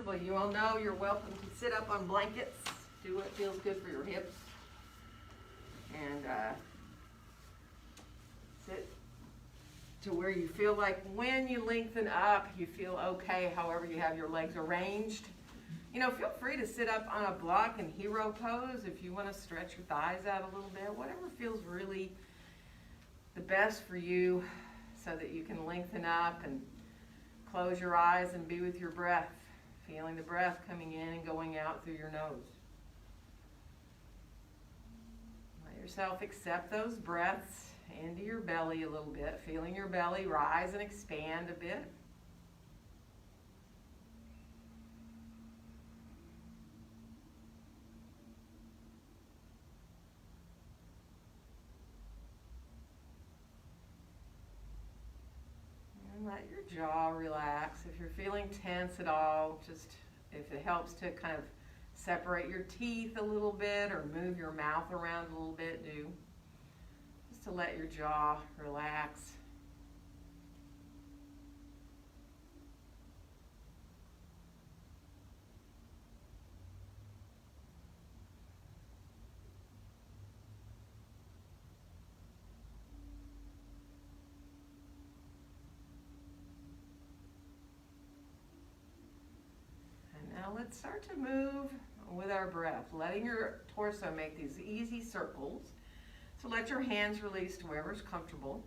comfortable. You all know you're welcome to sit up on blankets, do what feels good for your hips, and sit to where you feel like when you lengthen up, you feel okay, however you have your legs arranged. You know, feel free to sit up on a block in hero pose if you want to stretch your thighs out a little bit, whatever feels really the best for you so that you can lengthen up and close your eyes and be with your breath, feeling the breath coming in and going out through your nose. Let yourself accept those breaths into your belly a little bit, feeling your belly rise and expand a bit. Let your jaw relax. If you're feeling tense at all, just if it helps to kind of separate your teeth a little bit or move your mouth around a little bit, do. Just to let your jaw relax. Now let's start to move with our breath, letting your torso make these easy circles. So let your hands release to wherever's comfortable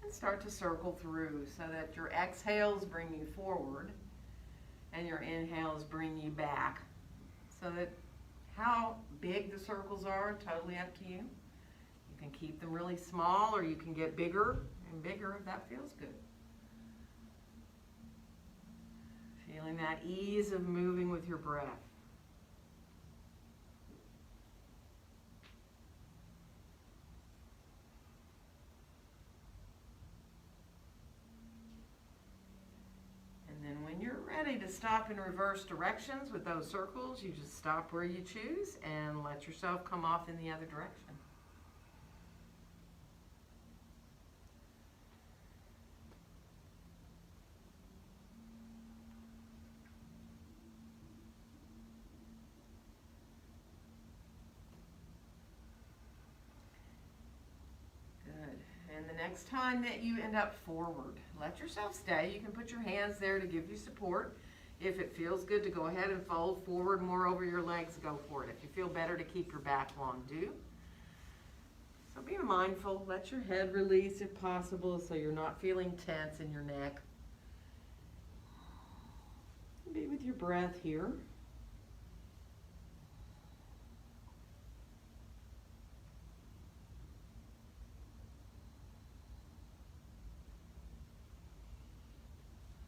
and start to circle through so that your exhales bring you forward and your inhales bring you back. So that how big the circles are, totally up to you. You can keep them really small or you can get bigger and bigger if that feels good. Feeling that ease of moving with your breath. And then when you're ready to stop in reverse directions with those circles, you just stop where you choose and let yourself come off in the other direction. And the next time that you end up forward, let yourself stay. You can put your hands there to give you support. If it feels good to go ahead and fold forward more over your legs, go for it. If you feel better to keep your back long, do. So be mindful. Let your head release if possible so you're not feeling tense in your neck. Be with your breath here.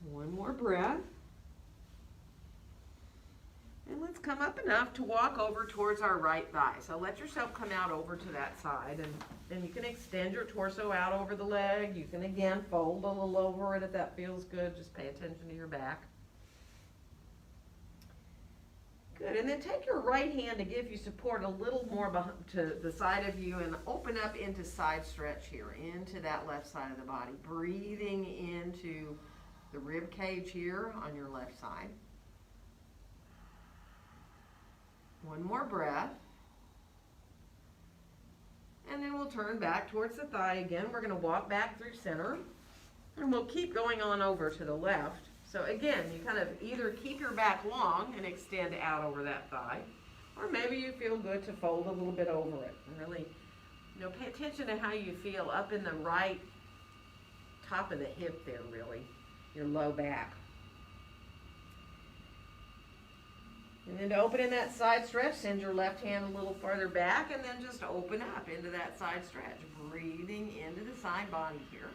One more breath. And let's come up enough to walk over towards our right thigh. So let yourself come out over to that side. And you can extend your torso out over the leg. You can, again, fold a little over it if that feels good. Just pay attention to your back. Good. And then take your right hand to give you support a little more to the side of you and open up into side stretch here, into that left side of the body. Breathing into the rib cage here on your left side. One more breath. And then we'll turn back towards the thigh again. We're going to walk back through center. And we'll keep going on over to the left. So again, you kind of either keep your back long and extend out over that thigh, or maybe you feel good to fold a little bit over it. And really, pay attention to how you feel up in the right top of the hip there, really. Your low back. And then to open in that side stretch, send your left hand a little farther back and then just open up into that side stretch. Breathing into the side body here.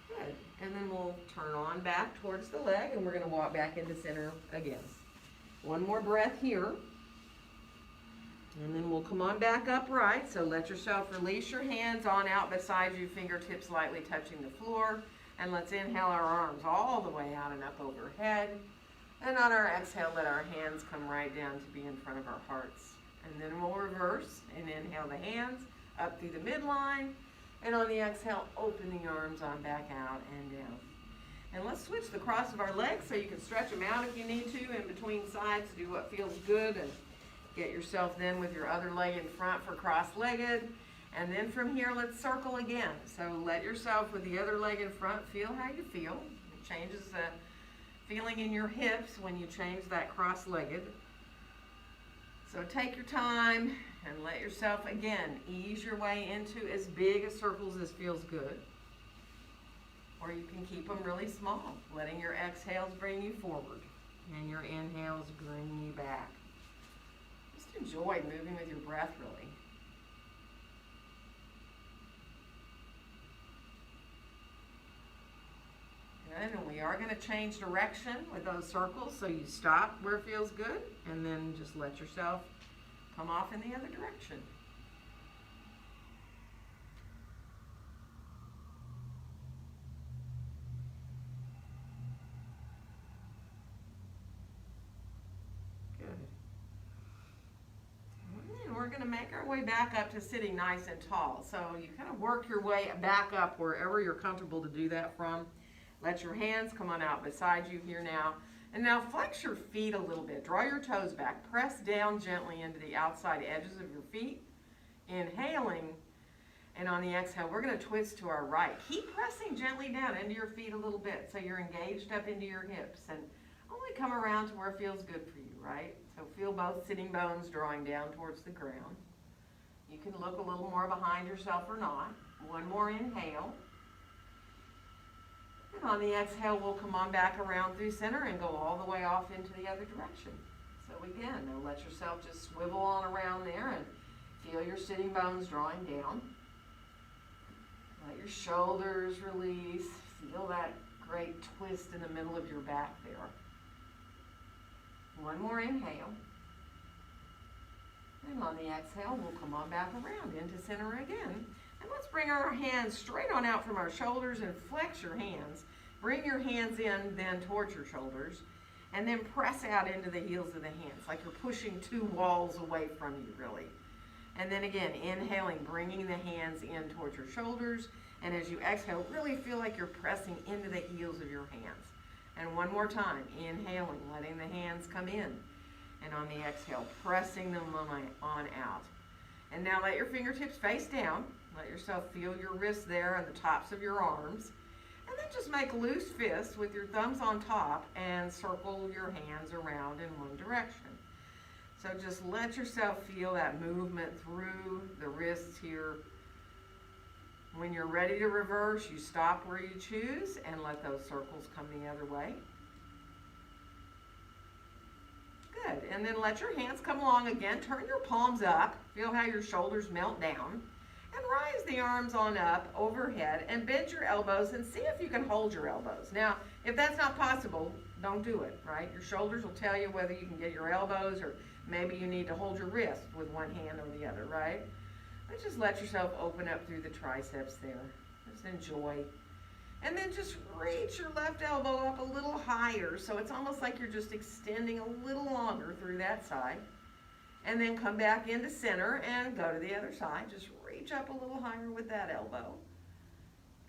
Good. And then we'll turn on back towards the leg and we're going to walk back into center again. One more breath here. And then we'll come on back upright. So let yourself release your hands on out beside you, fingertips lightly touching the floor. And let's inhale our arms all the way out and up overhead. And on our exhale, let our hands come right down to be in front of our hearts. And then we'll reverse and inhale the hands up through the midline. And on the exhale, open the arms on back out and down. And let's switch the cross of our legs so you can stretch them out if you need to in between sides. Do what feels good and get yourself then with your other leg in front for cross-legged. And then from here, let's circle again. So let yourself with the other leg in front feel how you feel. It changes the feeling in your hips when you change that cross-legged. So take your time and let yourself, again, ease your way into as big a circles as feels good. Or you can keep them really small, letting your exhales bring you forward and your inhales bring you back. Just enjoy moving with your breath, really. Good, and we are going to change direction with those circles, so you stop where it feels good and then just let yourself come off in the other direction. Good. And we're going to make our way back up to sitting nice and tall. So you kind of work your way back up wherever you're comfortable to do that from. Let your hands come on out beside you here now. And now flex your feet a little bit. Draw your toes back. Press down gently into the outside edges of your feet. Inhaling. And on the exhale, we're going to twist to our right. Keep pressing gently down into your feet a little bit so you're engaged up into your hips. And only come around to where it feels good for you, right? So feel both sitting bones drawing down towards the ground. You can look a little more behind yourself or not. One more inhale. And on the exhale, we'll come on back around through center and go all the way off into the other direction. So again, now let yourself just swivel on around there and feel your sitting bones drawing down. Let your shoulders release. Feel that great twist in the middle of your back there. One more inhale. And on the exhale, we'll come on back around into center again. And let's bring our hands straight on out from our shoulders and flex your hands. Bring your hands in then towards your shoulders and then press out into the heels of the hands like you're pushing two walls away from you, really. And then again, inhaling, bringing the hands in towards your shoulders. And as you exhale, really feel like you're pressing into the heels of your hands. And one more time, inhaling, letting the hands come in. And on the exhale, pressing them on out. And now let your fingertips face down. Let yourself feel your wrists there and the tops of your arms. And then just make loose fists with your thumbs on top and circle your hands around in one direction. So just let yourself feel that movement through the wrists here. When you're ready to reverse, you stop where you choose and let those circles come the other way. Good, and then let your hands come along again. Turn your palms up. Feel how your shoulders melt down. And rise the arms on up overhead and bend your elbows and see if you can hold your elbows. Now, if that's not possible, don't do it, right? Your shoulders will tell you whether you can get your elbows or maybe you need to hold your wrist with one hand or the other, right? But just let yourself open up through the triceps there. Just enjoy. And then just reach your left elbow up a little higher so it's almost like you're just extending a little longer through that side. And then come back into center and go to the other side. Just reach up a little higher with that elbow.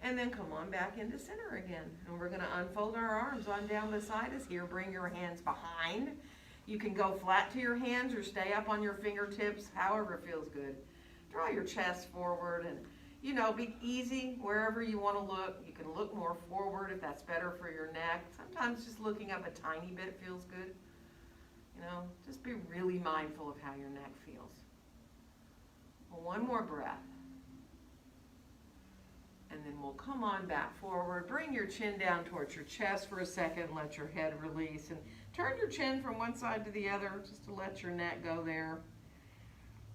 And then come on back into center again. And we're going to unfold our arms on down beside us here. Bring your hands behind. You can go flat to your hands or stay up on your fingertips, however it feels good. Draw your chest forward and, you know, be easy wherever you want to look. You can look more forward if that's better for your neck. Sometimes just looking up a tiny bit feels good. You know, just be really mindful of how your neck feels. Well, one more breath. And then we'll come on back forward. Bring your chin down towards your chest for a second. Let your head release. And turn your chin from one side to the other just to let your neck go there.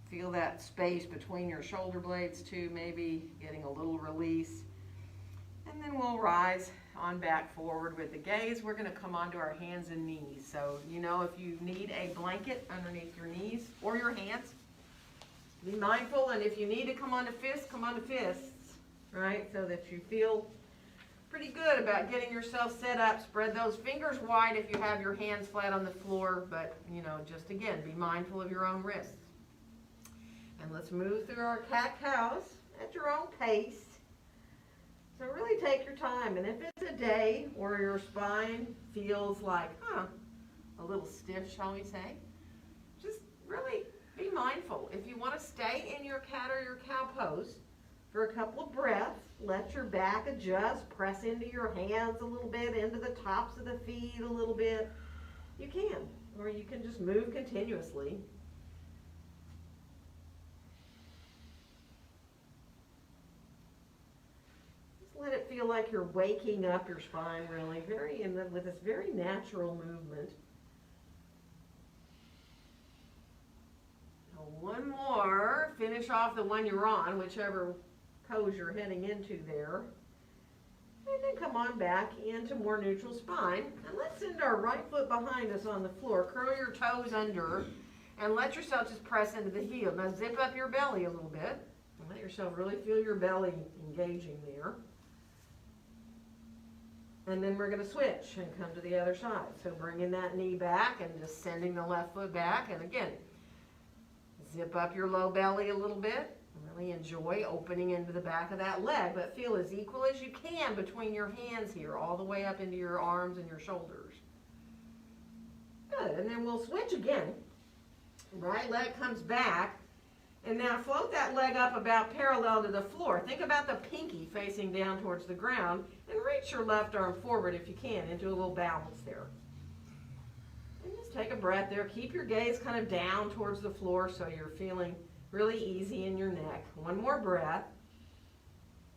Feel that space between your shoulder blades too, maybe getting a little release. And then we'll rise on back forward with the gaze. We're going to come onto our hands and knees. So, you know, if you need a blanket underneath your knees or your hands, be mindful. And if you need to come onto fists, come onto fists, right? So that you feel pretty good about getting yourself set up. Spread those fingers wide if you have your hands flat on the floor. But, you know, just again, be mindful of your own wrists. And let's move through our cat-cows at your own pace. So really take your time, and if it's a day where your spine feels like, a little stiff, shall we say, just really be mindful. If you want to stay in your cat or your cow pose for a couple of breaths, let your back adjust, press into your hands a little bit, into the tops of the feet a little bit. You can, or you can just move continuously. Let it feel like you're waking up your spine really, with this very natural movement. Now one more, finish off the one you're on, whichever pose you're heading into there. And then come on back into more neutral spine. And let's send our right foot behind us on the floor. Curl your toes under and let yourself just press into the heel. Now zip up your belly a little bit and let yourself really feel your belly engaging there. And then we're going to switch and come to the other side. So bringing that knee back and just sending the left foot back. And again, zip up your low belly a little bit. Really enjoy opening into the back of that leg, but feel as equal as you can between your hands here, all the way up into your arms and your shoulders. Good. And then we'll switch again. Right leg comes back. And now float that leg up about parallel to the floor. Think about the pinky facing down towards the ground and reach your left arm forward if you can into a little balance there. And just take a breath there. Keep your gaze kind of down towards the floor so you're feeling really easy in your neck. One more breath.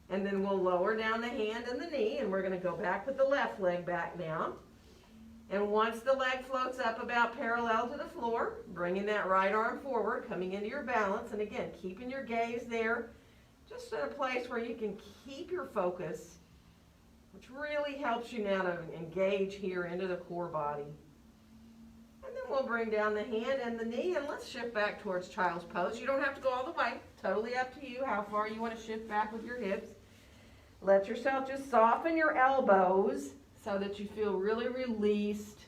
And then we'll lower down the hand and the knee, and we're going to go back with the left leg back now. And once the leg floats up about parallel to the floor, bringing that right arm forward, coming into your balance, and again, keeping your gaze there, just in a place where you can keep your focus, which really helps you now to engage here into the core body. And then we'll bring down the hand and the knee, and let's shift back towards child's pose. You don't have to go all the way. Totally up to you how far you want to shift back with your hips. Let yourself just soften your elbows so that you feel really released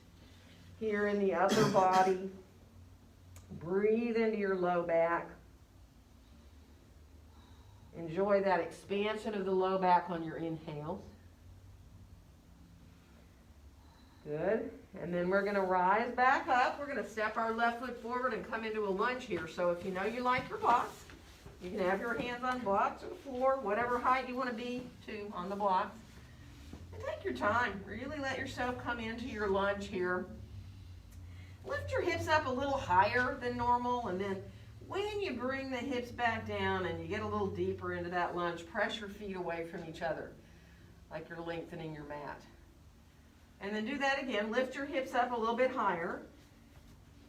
here in the upper body. Breathe into your low back. Enjoy that expansion of the low back on your inhales. Good. And then we're going to rise back up. We're going to step our left foot forward and come into a lunge here. So if you know you like your blocks, you can have your hands on blocks or the floor, whatever height you want to be to on the blocks. And take your time. Really let yourself come into your lunge here. Lift your hips up a little higher than normal, and then when you bring the hips back down and you get a little deeper into that lunge, press your feet away from each other like you're lengthening your mat. And then do that again. Lift your hips up a little bit higher,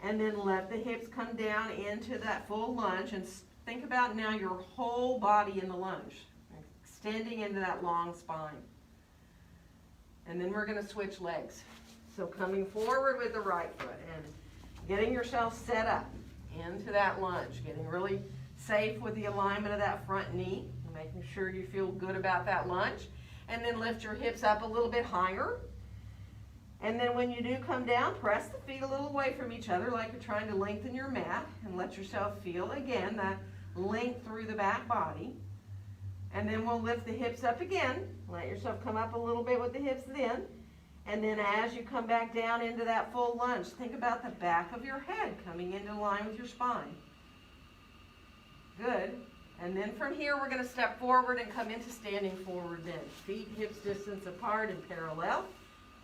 and then let the hips come down into that full lunge, and think about now your whole body in the lunge, extending into that long spine. And then we're going to switch legs. So coming forward with the right foot and getting yourself set up into that lunge, getting really safe with the alignment of that front knee, making sure you feel good about that lunge. And then lift your hips up a little bit higher. And then when you do come down, press the feet a little away from each other like you're trying to lengthen your mat, and let yourself feel, again, that length through the back body. And then we'll lift the hips up again. Let yourself come up a little bit with the hips then. And then as you come back down into that full lunge, think about the back of your head coming into line with your spine. Good. And then from here, we're going to step forward and come into standing forward then. Feet, hips distance apart and parallel.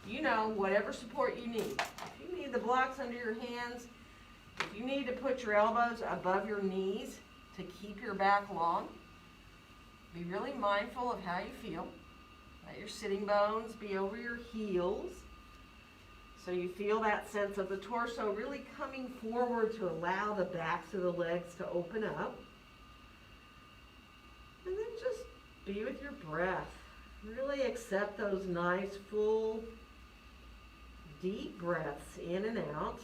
You know, whatever support you need. If you need the blocks under your hands, if you need to put your elbows above your knees to keep your back long, be really mindful of how you feel. Let your sitting bones be over your heels, so you feel that sense of the torso really coming forward to allow the backs of the legs to open up. And then just be with your breath. Really accept those nice, full, deep breaths in and out.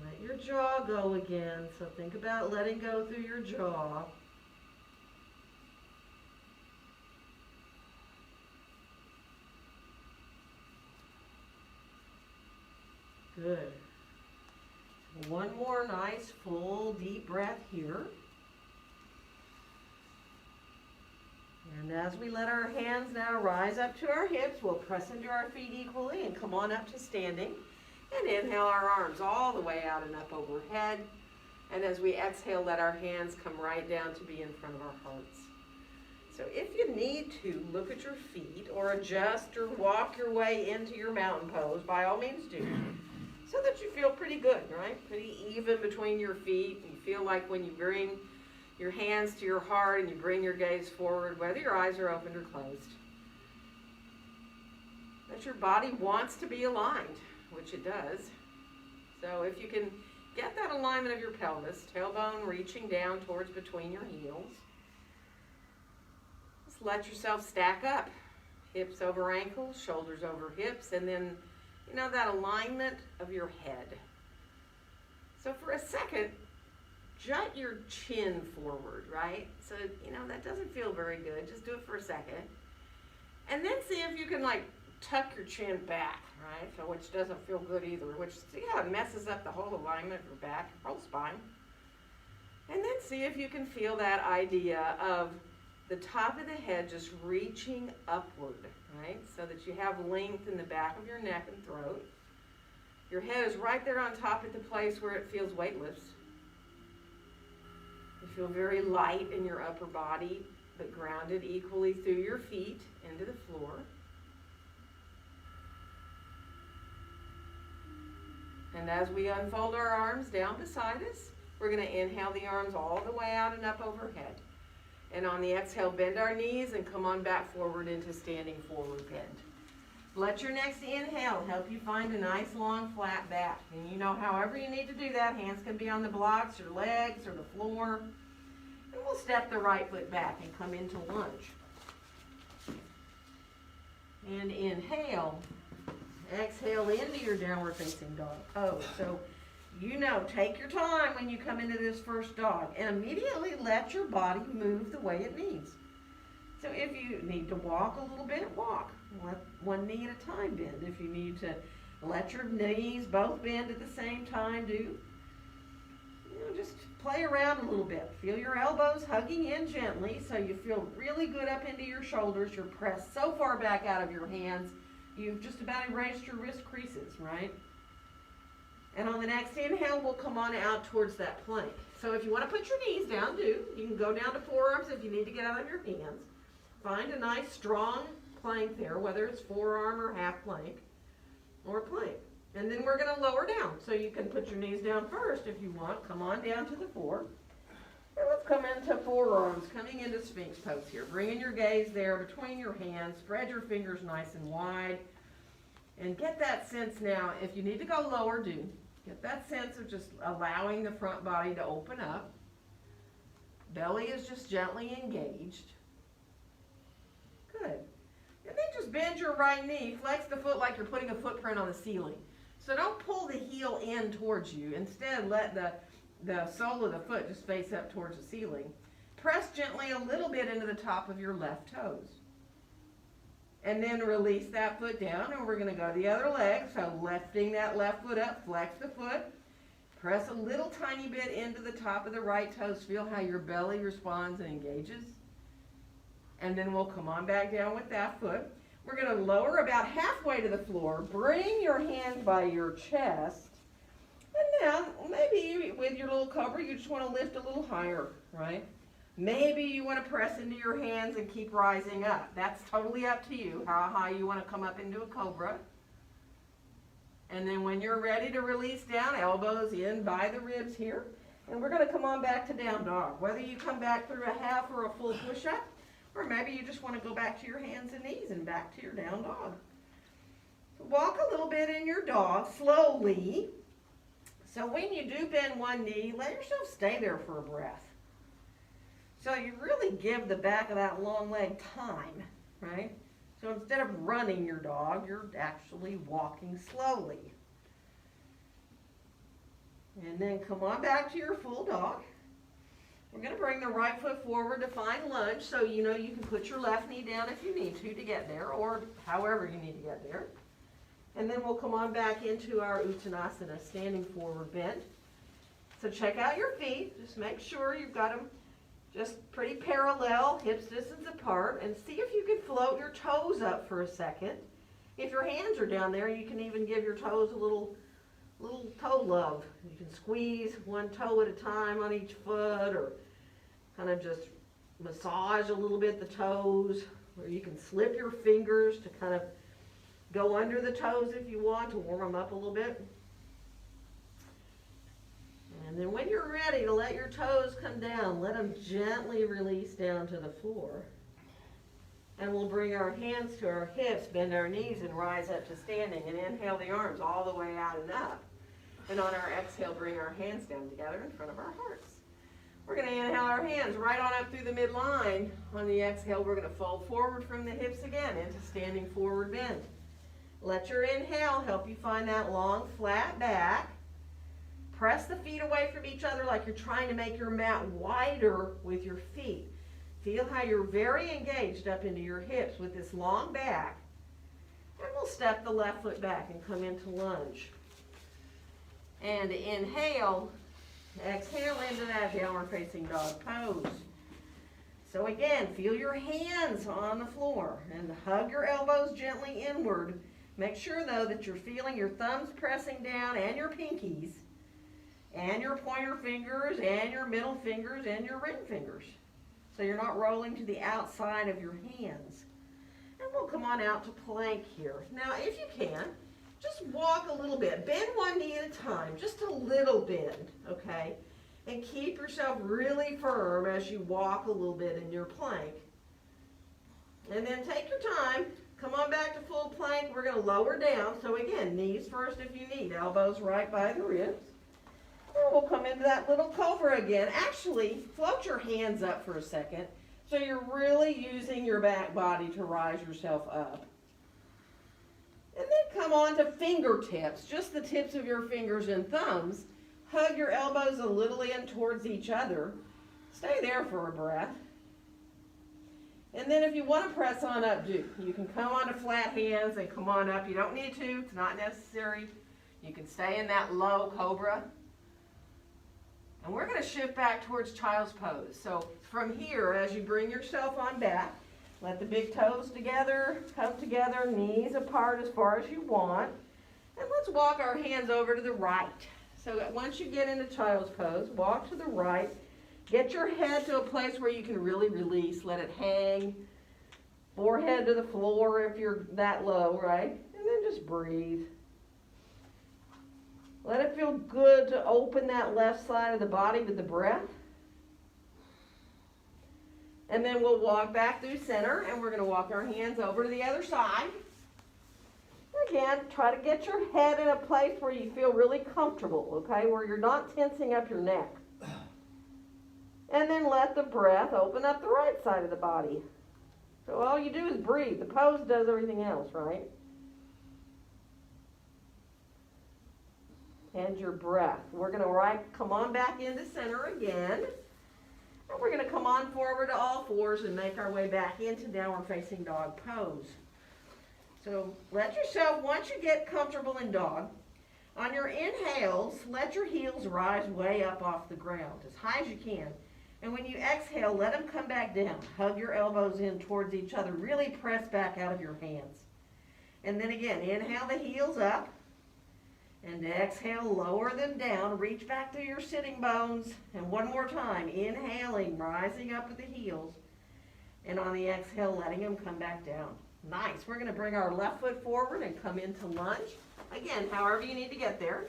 Let your jaw go again, so think about letting go through your jaw. Good. One more nice, full, deep breath here. And as we let our hands now rise up to our hips, we'll press into our feet equally and come on up to standing. And inhale our arms all the way out and up overhead. And as we exhale, let our hands come right down to be in front of our hearts. So if you need to, look at your feet or adjust or walk your way into your mountain pose, by all means do. So that you feel pretty good, right? Pretty even between your feet. You feel like when you bring your hands to your heart and you bring your gaze forward, whether your eyes are opened or closed, that your body wants to be aligned, which it does. So if you can get that alignment of your pelvis, tailbone reaching down towards between your heels, just let yourself stack up. Hips over ankles, shoulders over hips, and then, you know, that alignment of your head. So for a second, jut your chin forward, right? So, you know, that doesn't feel very good. Just do it for a second. And then see if you can, like, tuck your chin back, right? So, which doesn't feel good either, which, see how it messes up the whole alignment of your back, whole spine. And then see if you can feel that idea of the top of the head just reaching upward, right? So that you have length in the back of your neck and throat. Your head is right there on top at the place where it feels weightless. You feel very light in your upper body, but grounded equally through your feet into the floor. And as we unfold our arms down beside us, we're going to inhale the arms all the way out and up overhead. And on the exhale, bend our knees and come on back forward into standing forward bend. Let your next inhale help you find a nice long flat back. And you know, however you need to do that, hands can be on the blocks, your legs, or the floor. And we'll step the right foot back and come into lunge. And inhale. Exhale into your downward facing dog. Oh, so you know, take your time when you come into this first dog and immediately let your body move the way it needs. So if you need to walk a little bit, walk. Let one knee at a time bend. If you need to let your knees both bend at the same time, do. You know, just play around a little bit. Feel your elbows hugging in gently so you feel really good up into your shoulders. You're pressed so far back out of your hands, you've just about erased your wrist creases, right? And on the next inhale, we'll come on out towards that plank. So if you want to put your knees down, do. You can go down to forearms if you need to get out of your hands. Find a nice strong plank there, whether it's forearm or half plank or plank. And then we're going to lower down. So you can put your knees down first if you want. Come on down to the floor. And let's come into forearms, coming into Sphinx pose here. Bringing your gaze there between your hands. Spread your fingers nice and wide. And get that sense now, if you need to go lower, do. Get that sense of just allowing the front body to open up. Belly is just gently engaged. Good. And then just bend your right knee. Flex the foot like you're putting a footprint on the ceiling. So don't pull the heel in towards you. Instead, let the sole of the foot just face up towards the ceiling. Press gently a little bit into the top of your left toes. And then release that foot down, and we're going to go to the other leg. So lifting that left foot up, flex the foot. Press a little tiny bit into the top of the right toes. Feel how your belly responds and engages. And then we'll come on back down with that foot. We're going to lower about halfway to the floor. Bring your hands by your chest. And now, maybe with your little cobra, you just want to lift a little higher, right? Maybe you want to press into your hands and keep rising up. That's totally up to you, how high you want to come up into a cobra. And then when you're ready to release down, elbows in by the ribs here. And we're going to come on back to down dog. Whether you come back through a half or a full push-up, or maybe you just want to go back to your hands and knees and back to your down dog. So walk a little bit in your dog slowly. So when you do bend one knee, let yourself stay there for a breath. So you really give the back of that long leg time, right? So instead of running your dog, you're actually walking slowly. And then come on back to your full dog. We're going to bring the right foot forward to find lunge. So you know you can put your left knee down if you need to get there, or however you need to get there. And then we'll come on back into our Uttanasana, standing forward bend. So check out your feet. Just make sure you've got them just pretty parallel, hips distance apart, and see if you can float your toes up for a second. If your hands are down there, you can even give your toes a little toe love. You can squeeze one toe at a time on each foot, or kind of just massage a little bit the toes, or you can slip your fingers to kind of go under the toes if you want to warm them up a little bit. And then when you're ready to let your toes come down, let them gently release down to the floor. And we'll bring our hands to our hips, bend our knees, and rise up to standing. And inhale the arms all the way out and up. And on our exhale, bring our hands down together in front of our hearts. We're going to inhale our hands right on up through the midline. On the exhale, we're going to fold forward from the hips again into standing forward bend. Let your inhale help you find that long, flat back. Press the feet away from each other like you're trying to make your mat wider with your feet. Feel how you're very engaged up into your hips with this long back. And we'll step the left foot back and come into lunge. And inhale, exhale into that downward facing dog pose. So again, feel your hands on the floor and hug your elbows gently inward. Make sure though that you're feeling your thumbs pressing down and your pinkies and your pointer fingers and your middle fingers and your ring fingers. So you're not rolling to the outside of your hands. And we'll come on out to plank here. Now if you can, just walk a little bit. Bend one knee at a time, just a little bend, okay? And keep yourself really firm as you walk a little bit in your plank. And then take your time. Come on back to full plank. We're going to lower down. So again, knees first if you need. Elbows right by the ribs. And we'll come into that little cobra again. Actually, float your hands up for a second. So you're really using your back body to rise yourself up. And then come on to fingertips. Just the tips of your fingers and thumbs. Hug your elbows a little in towards each other. Stay there for a breath. And then if you want to press on up, do. You can come on to flat hands and come on up. You don't need to. It's not necessary. You can stay in that low cobra. And we're going to shift back towards child's pose. So from here, as you bring yourself on back, let the big toes come together, knees apart as far as you want. And let's walk our hands over to the right. So that once you get into child's pose, walk to the right. Get your head to a place where you can really release. Let it hang. Forehead to the floor if you're that low, right? And then just breathe. Let it feel good to open that left side of the body with the breath. And then we'll walk back through center, and we're going to walk our hands over to the other side. Again, try to get your head in a place where you feel really comfortable, okay, where you're not tensing up your neck. And then let the breath open up the right side of the body. So all you do is breathe. The pose does everything else, right? And your breath. We're going to come on back into center again. And we're going to come on forward to all fours and make our way back into downward facing dog pose. So let yourself, once you get comfortable in dog, on your inhales, let your heels rise way up off the ground as high as you can. And when you exhale, let them come back down. Hug your elbows in towards each other. Really press back out of your hands. And then again, inhale the heels up. And exhale, lower them down. Reach back to your sitting bones. And one more time, inhaling, rising up with the heels. And on the exhale, letting them come back down. Nice. We're going to bring our left foot forward and come into lunge. Again, however you need to get there.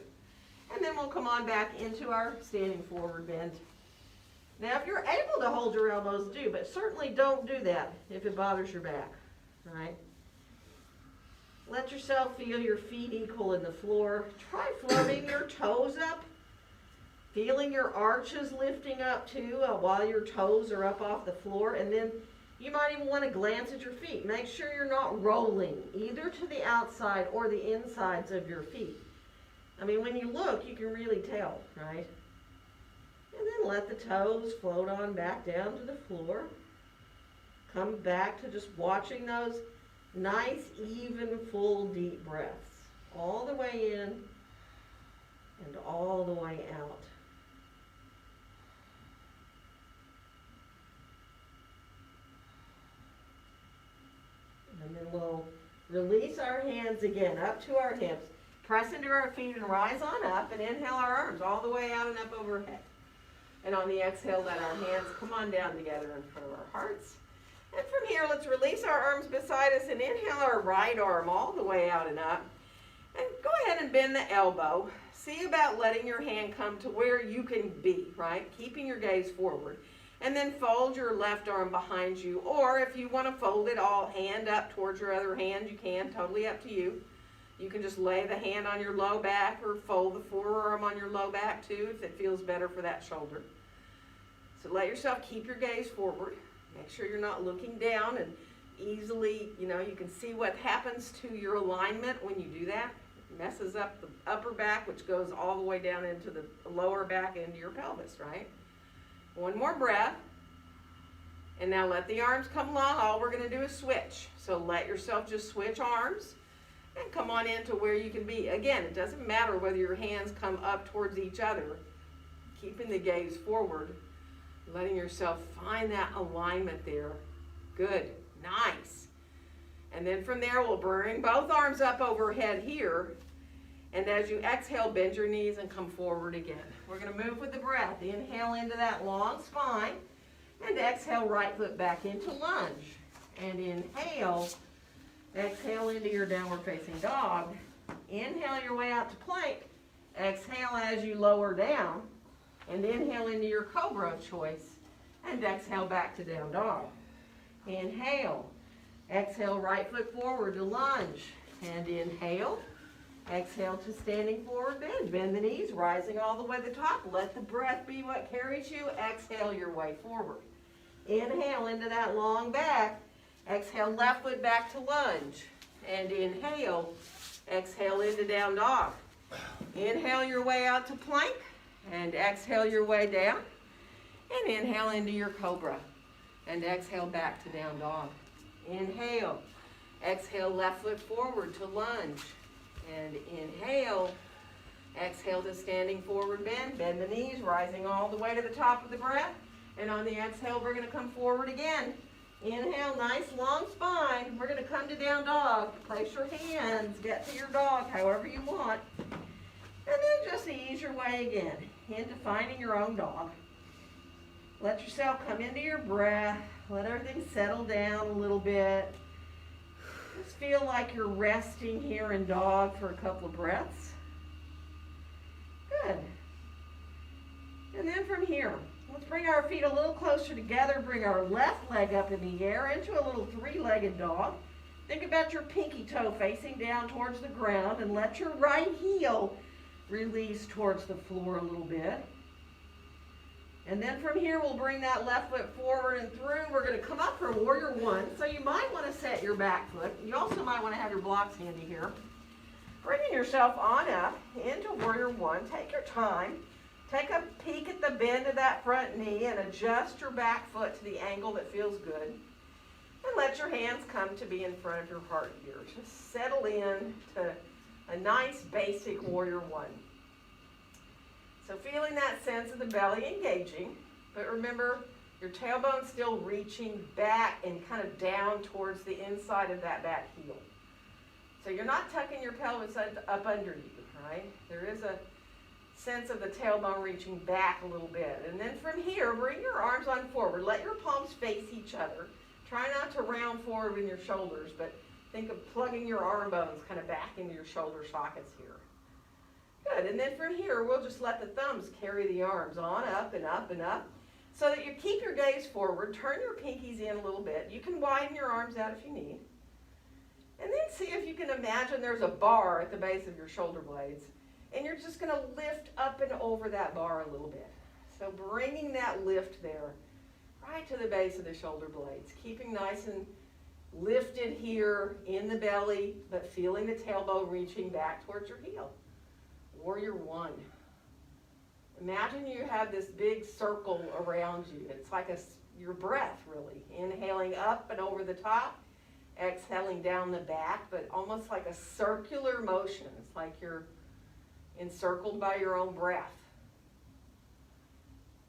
And then we'll come on back into our standing forward bend. Now, if you're able to hold your elbows, do, but certainly don't do that if it bothers your back. All right? Let yourself feel your feet equal in the floor. Try floating your toes up. Feeling your arches lifting up too while your toes are up off the floor. And then you might even want to glance at your feet. Make sure you're not rolling either to the outside or the insides of your feet. I mean, when you look, you can really tell, right? And then let the toes float on back down to the floor. Come back to just watching those nice, even, full, deep breaths. All the way in and all the way out. Release our hands again up to our hips. Press into our feet and rise on up, and inhale our arms all the way out and up overhead. And on the exhale, let our hands come on down together in front of our hearts. And from here, let's release our arms beside us and inhale our right arm all the way out and up. And go ahead and bend the elbow. See about letting your hand come to where you can be, right? Keeping your gaze forward. And then fold your left arm behind you. Or if you want to fold it all, hand up towards your other hand, you can. Totally up to you. You can just lay the hand on your low back or fold the forearm on your low back too if it feels better for that shoulder. So let yourself keep your gaze forward. Make sure you're not looking down and easily, you can see what happens to your alignment when you do that. It messes up the upper back, which goes all the way down into the lower back into your pelvis, right? One more breath. And now let the arms come along. All we're going to do is switch. So let yourself just switch arms and come on into where you can be. Again, it doesn't matter whether your hands come up towards each other. Keeping the gaze forward. Letting yourself find that alignment there. Good. Nice. And then from there, we'll bring both arms up overhead here. And as you exhale, bend your knees and come forward again. We're going to move with the breath. Inhale into that long spine. And exhale, right foot back into lunge. And inhale. Exhale into your downward facing dog. Inhale your way out to plank. Exhale as you lower down. And inhale into your cobra of choice. And exhale back to down dog. Inhale. Exhale, right foot forward to lunge. And inhale. Exhale to standing forward bend. Bend the knees, rising all the way to the top. Let the breath be what carries you. Exhale your way forward. Inhale into that long back. Exhale, left foot back to lunge. And inhale. Exhale into down dog. Inhale your way out to plank. And exhale your way down. And inhale into your cobra. And exhale back to down dog. Inhale. Exhale, left foot forward to lunge. And inhale. Exhale to standing forward bend. Bend the knees, rising all the way to the top of the breath. And on the exhale, we're going to come forward again. Inhale, nice long spine. We're going to come to down dog. Place your hands. Get to your dog however you want. And then just ease your way again into finding your own dog. Let yourself come into your breath. Let everything settle down a little bit. Just feel like you're resting here in dog for a couple of breaths. Good. And then from here, let's bring our feet a little closer together. Bring our left leg up in the air into a little three-legged dog. Think about your pinky toe facing down towards the ground and let your right heel release towards the floor a little bit. And then from here, we'll bring that left foot forward and through. We're going to come up for warrior one. So you might want to set your back foot. You also might want to have your blocks handy here. Bringing yourself on up into warrior one. Take your time. Take a peek at the bend of that front knee and adjust your back foot to the angle that feels good. And let your hands come to be in front of your heart here. Just settle in to a nice basic warrior one. So feeling that sense of the belly engaging, but remember your tailbone still reaching back and kind of down towards the inside of that back heel. So you're not tucking your pelvis up under you, right? There is a sense of the tailbone reaching back a little bit. And then from here, bring your arms on forward. Let your palms face each other. Try not to round forward with your shoulders, but think of plugging your arm bones kind of back into your shoulder sockets here. Good, and then from here, we'll just let the thumbs carry the arms on, up and up and up, so that you keep your gaze forward. Turn your pinkies in a little bit. You can widen your arms out if you need. And then see if you can imagine there's a bar at the base of your shoulder blades, and you're just going to lift up and over that bar a little bit. So bringing that lift there, right to the base of the shoulder blades, keeping nice and lifted here in the belly, but feeling the tailbone reaching back towards your heel. Warrior one. Imagine you have this big circle around you. It's like your breath, really. Inhaling up and over the top, exhaling down the back, but almost like a circular motion. It's like you're encircled by your own breath.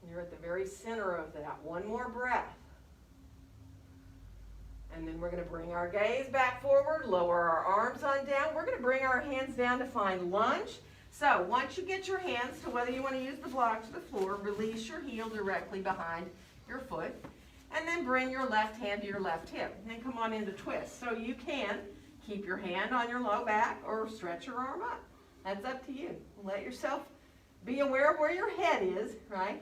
You're at the very center of that. One more breath. And then we're going to bring our gaze back forward, lower our arms on down. We're going to bring our hands down to find lunge. So once you get your hands to whether you want to use the blocks or the floor, release your heel directly behind your foot. And then bring your left hand to your left hip. And then come on into twist. So you can keep your hand on your low back or stretch your arm up. That's up to you. Let yourself be aware of where your head is, right?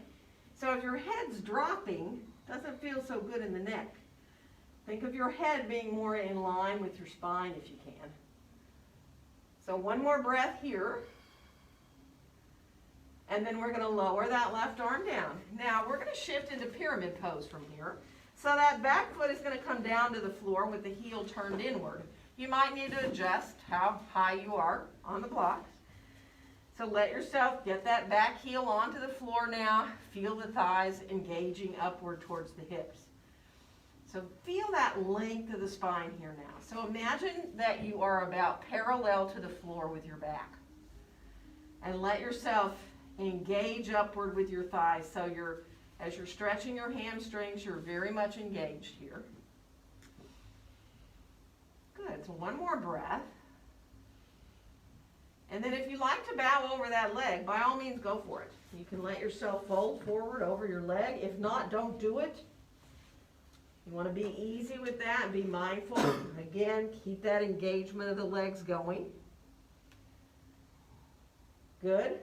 So if your head's dropping, doesn't feel so good in the neck. Think of your head being more in line with your spine if you can. So one more breath here. And then we're going to lower that left arm down. Now we're going to shift into pyramid pose from here. So that back foot is going to come down to the floor with the heel turned inward. You might need to adjust how high you are on the blocks. So let yourself get that back heel onto the floor now. Feel the thighs engaging upward towards the hips. So feel that length of the spine here now. So imagine that you are about parallel to the floor with your back. And let yourself engage upward with your thighs. So as you're stretching your hamstrings, you're very much engaged here. Good. So one more breath. And then if you like to bow over that leg, by all means go for it. You can let yourself fold forward over your leg. If not, don't do it. You want to be easy with that and be mindful. Again, keep that engagement of the legs going. Good.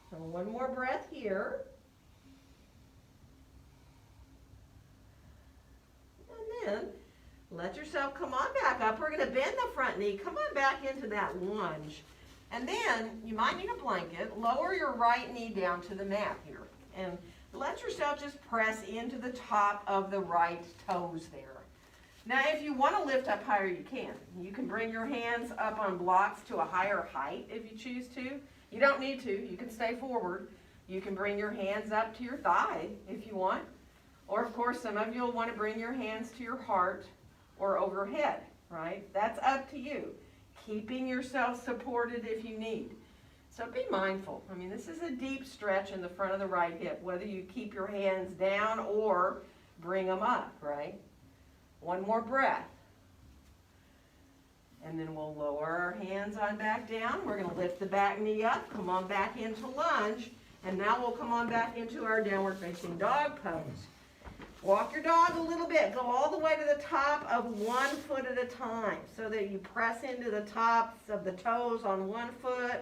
So one more breath here. And then let yourself come on back up. We're going to bend the front knee. Come on back into that lunge. And then you might need a blanket. Lower your right knee down to the mat here. And let yourself just press into the top of the right toes there. Now if you want to lift up higher, you can. You can bring your hands up on blocks to a higher height if you choose to. You don't need to. You can stay forward. You can bring your hands up to your thigh if you want. Or of course, some of you will want to bring your hands to your heart or overhead, right? That's up to you. Keeping yourself supported if you need. So be mindful. I mean, this is a deep stretch in the front of the right hip, whether you keep your hands down or bring them up, right? One more breath. And then we'll lower our hands on back down. We're going to lift the back knee up, come on back into lunge, and now we'll come on back into our downward facing dog pose. Walk your dog a little bit. Go all the way to the top of one foot at a time so that you press into the tops of the toes on one foot,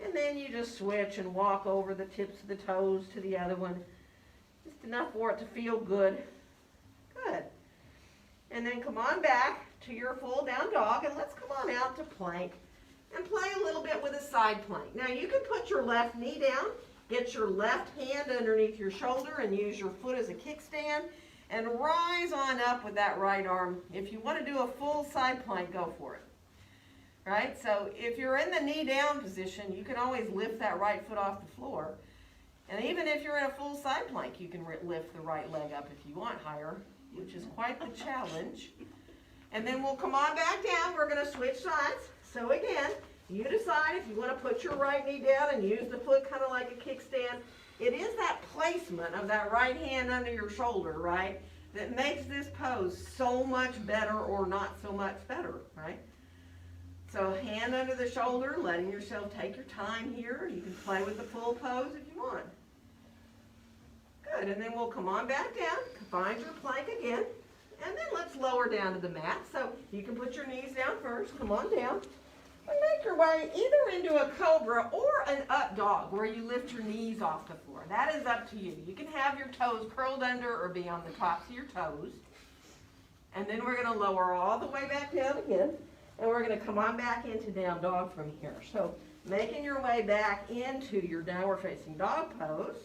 and then you just switch and walk over the tips of the toes to the other one. Just enough for it to feel good. Good. And then come on back to your full down dog, and let's come on out to plank and play a little bit with a side plank. Now you can put your left knee down, get your left hand underneath your shoulder and use your foot as a kickstand and rise on up with that right arm. If you want to do a full side plank, go for it. Right? So if you're in the knee down position, you can always lift that right foot off the floor. And even if you're in a full side plank, you can lift the right leg up if you want higher, which is quite the challenge. And then we'll come on back down. We're going to switch sides. So again, you decide if you want to put your right knee down and use the foot kind of like a kickstand. It is that placement of that right hand under your shoulder, right, that makes this pose so much better or not so much better, right? So hand under the shoulder, letting yourself take your time here. You can play with the full pose if you want. Good, and then we'll come on back down, find your plank again, and then let's lower down to the mat. So you can put your knees down first, come on down, and make your way either into a cobra or an up dog where you lift your knees off the floor. That is up to you. You can have your toes curled under or be on the tops of your toes. And then we're going to lower all the way back down again, and we're going to come on back into down dog from here. So making your way back into your downward facing dog pose.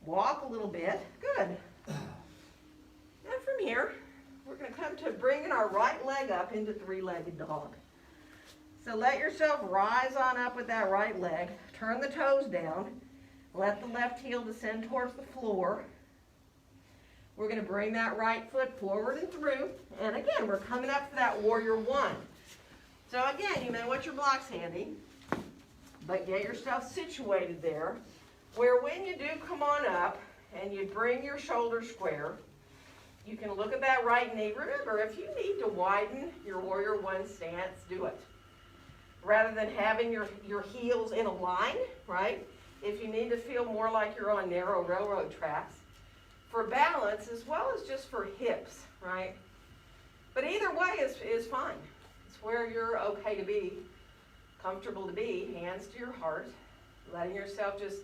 Walk a little bit. Good. And from here, we're going to come to bringing our right leg up into three-legged dog. So let yourself rise on up with that right leg. Turn the toes down. Let the left heel descend towards the floor. We're going to bring that right foot forward and through. And again, we're coming up to that warrior one. So again, you may want your blocks handy, but get yourself situated there where when you do come on up and you bring your shoulders square, You can look at that right knee. Remember, if you need to widen your warrior one stance, do it. Rather than having your heels in a line, right? If you need to feel more like you're on narrow railroad tracks, for balance as well as just for hips, right? But either way is fine. It's where you're okay to be, comfortable to be, hands to your heart, letting yourself just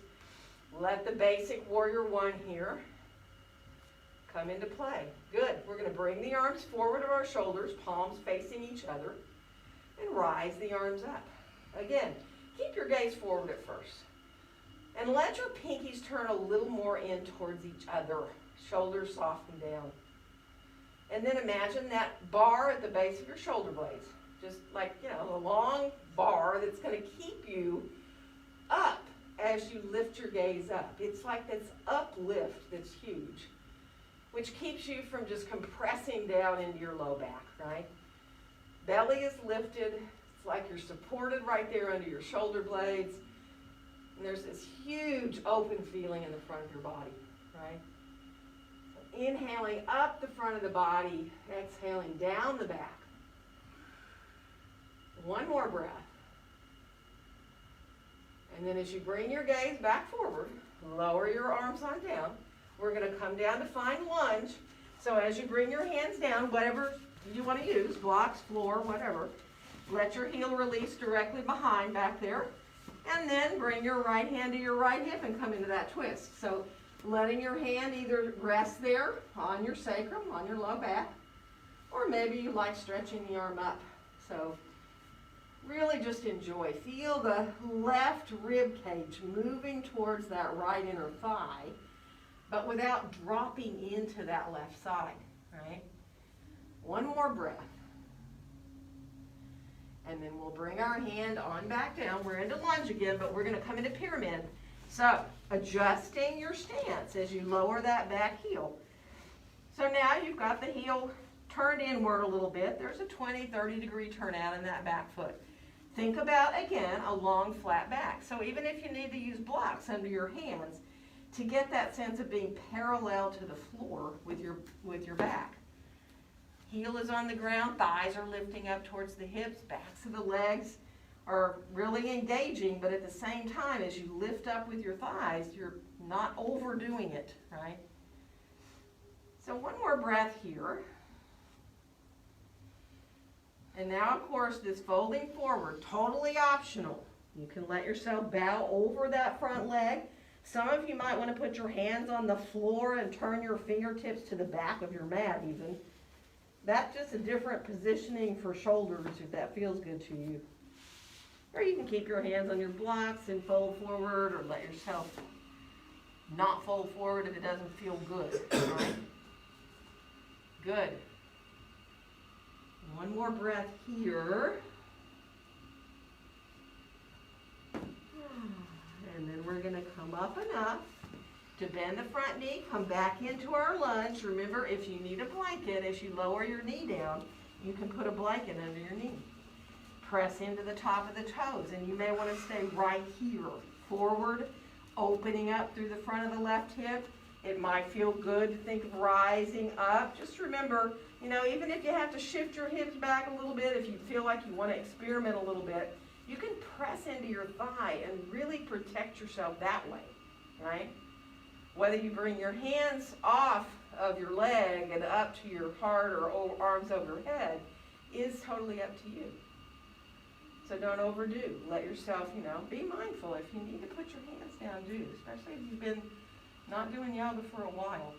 let the basic warrior one here come into play. Good. We're going to bring the arms forward of our shoulders, palms facing each other, and rise the arms up. Again, keep your gaze forward at first. And let your pinkies turn a little more in towards each other. Shoulders soften down. And then imagine that bar at the base of your shoulder blades. Just like, a long bar that's going to keep you up as you lift your gaze up. It's like this uplift that's huge, which keeps you from just compressing down into your low back, right? Belly is lifted. It's like you're supported right there under your shoulder blades. And there's this huge open feeling in the front of your body, right? So inhaling up the front of the body, exhaling down the back. One more breath. And then as you bring your gaze back forward, lower your arms on down. We're going to come down to find lunge. So as you bring your hands down, whatever you want to use, blocks, floor, whatever, let your heel release directly behind back there. And then bring your right hand to your right hip and come into that twist. So letting your hand either rest there on your sacrum, on your low back, or maybe you like stretching the arm up. So really just enjoy. Feel the left rib cage moving towards that right inner thigh, but without dropping into that left side, right? One more breath. And then we'll bring our hand on back down. We're into lunge again, but we're going to come into pyramid. So adjusting your stance as you lower that back heel. So now you've got the heel turned inward a little bit. There's a 20, 30 degree turnout in that back foot. Think about, again, a long flat back. So even if you need to use blocks under your hands to get that sense of being parallel to the floor with your back. Heel is on the ground, thighs are lifting up towards the hips, backs of the legs are really engaging, but at the same time, as you lift up with your thighs, you're not overdoing it, right? So one more breath here. And now, of course, this folding forward, totally optional. You can let yourself bow over that front leg. Some of you might want to put your hands on the floor and turn your fingertips to the back of your mat even. That's just a different positioning for shoulders if that feels good to you. Or you can keep your hands on your blocks and fold forward, or let yourself not fold forward if it doesn't feel good, right? Good. One more breath here. And then we're going to come up enough to bend the front knee, come back into our lunge. Remember, if you need a blanket, as you lower your knee down, you can put a blanket under your knee. Press into the top of the toes, and you may want to stay right here. Forward, opening up through the front of the left hip. It might feel good to think of rising up. Just remember, even if you have to shift your hips back a little bit, if you feel like you want to experiment a little bit, you can press into your thigh and really protect yourself that way, right? Whether you bring your hands off of your leg and up to your heart or arms overhead is totally up to you. So don't overdo. Let yourself, be mindful. If you need to put your hands down, do, especially if you've been not doing yoga for a while.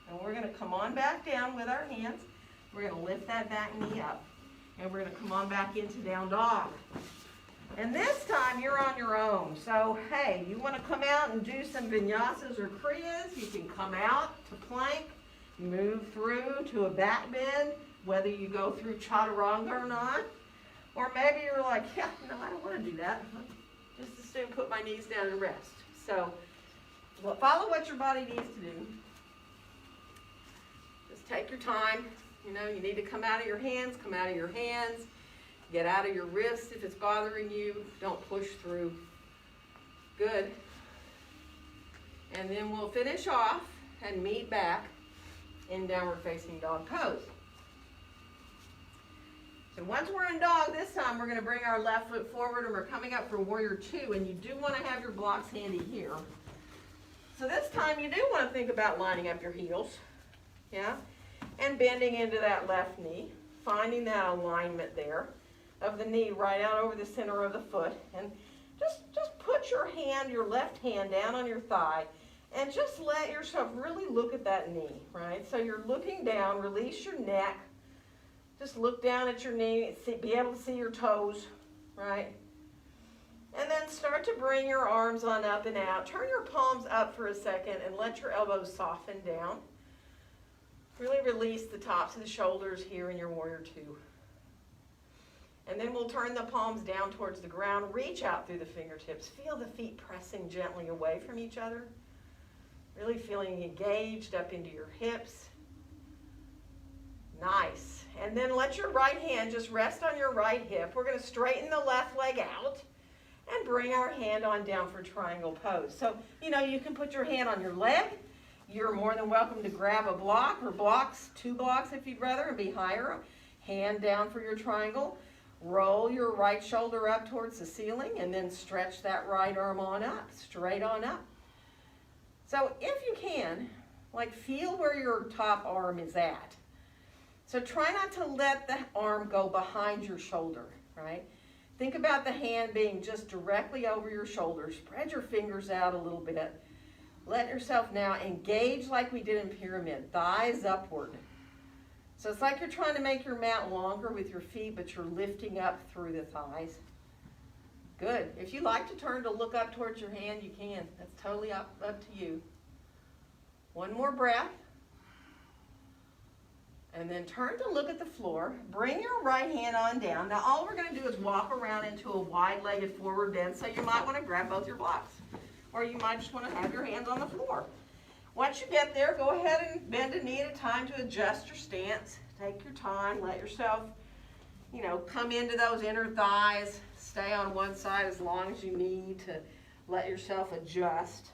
And we're going to come on back down with our hands. We're going to lift that back knee up. And we're going to come on back into down dog. And this time you're on your own. So, hey, you want to come out and do some vinyasas or kriyas, you can come out to plank, move through to a back bend, whether you go through chaturanga or not. Or maybe you're like, yeah, no, I don't want to do that. Just as soon put my knees down and rest. So, follow what your body needs to do. Just take your time. You need to come out of your hands, come out of your hands. Get out of your wrists if it's bothering you. Don't push through. Good. And then we'll finish off and meet back in downward facing dog pose. So once we're in dog, this time we're going to bring our left foot forward and we're coming up for warrior two, and you do want to have your blocks handy here. So this time you do want to think about lining up your heels, yeah, and bending into that left knee, finding that alignment there of the knee right out over the center of the foot, and just put your hand, your left hand down on your thigh, and just let yourself really look at that knee, right? So you're looking down, release your neck, just look down at your knee, be able to see your toes, right? And then start to bring your arms on up and out. Turn your palms up for a second and let your elbows soften down. Really release the tops of the shoulders here in your warrior two. And then we'll turn the palms down towards the ground, reach out through the fingertips. Feel the feet pressing gently away from each other. Really feeling engaged up into your hips. Nice. And then let your right hand just rest on your right hip. We're going to straighten the left leg out and bring our hand on down for triangle pose. So, you can put your hand on your leg. You're more than welcome to grab a block or blocks, 2 blocks if you'd rather, and be higher. Hand down for your triangle. Roll your right shoulder up towards the ceiling and then stretch that right arm on up, straight on up. So if you can, feel where your top arm is at. So try not to let the arm go behind your shoulder, right? Think about the hand being just directly over your shoulder. Spread your fingers out a little bit. Let yourself now engage like we did in pyramid, thighs upward. So it's like you're trying to make your mat longer with your feet, but you're lifting up through the thighs. Good. If you like to turn to look up towards your hand, you can. That's totally up to you. One more breath. And then turn to look at the floor. Bring your right hand on down. Now all we're going to do is walk around into a wide-legged forward bend, so you might want to grab both your blocks. Or you might just want to have your hands on the floor. Once you get there, go ahead and bend a knee at a time to adjust your stance. Take your time. Let yourself, come into those inner thighs. Stay on one side as long as you need to let yourself adjust.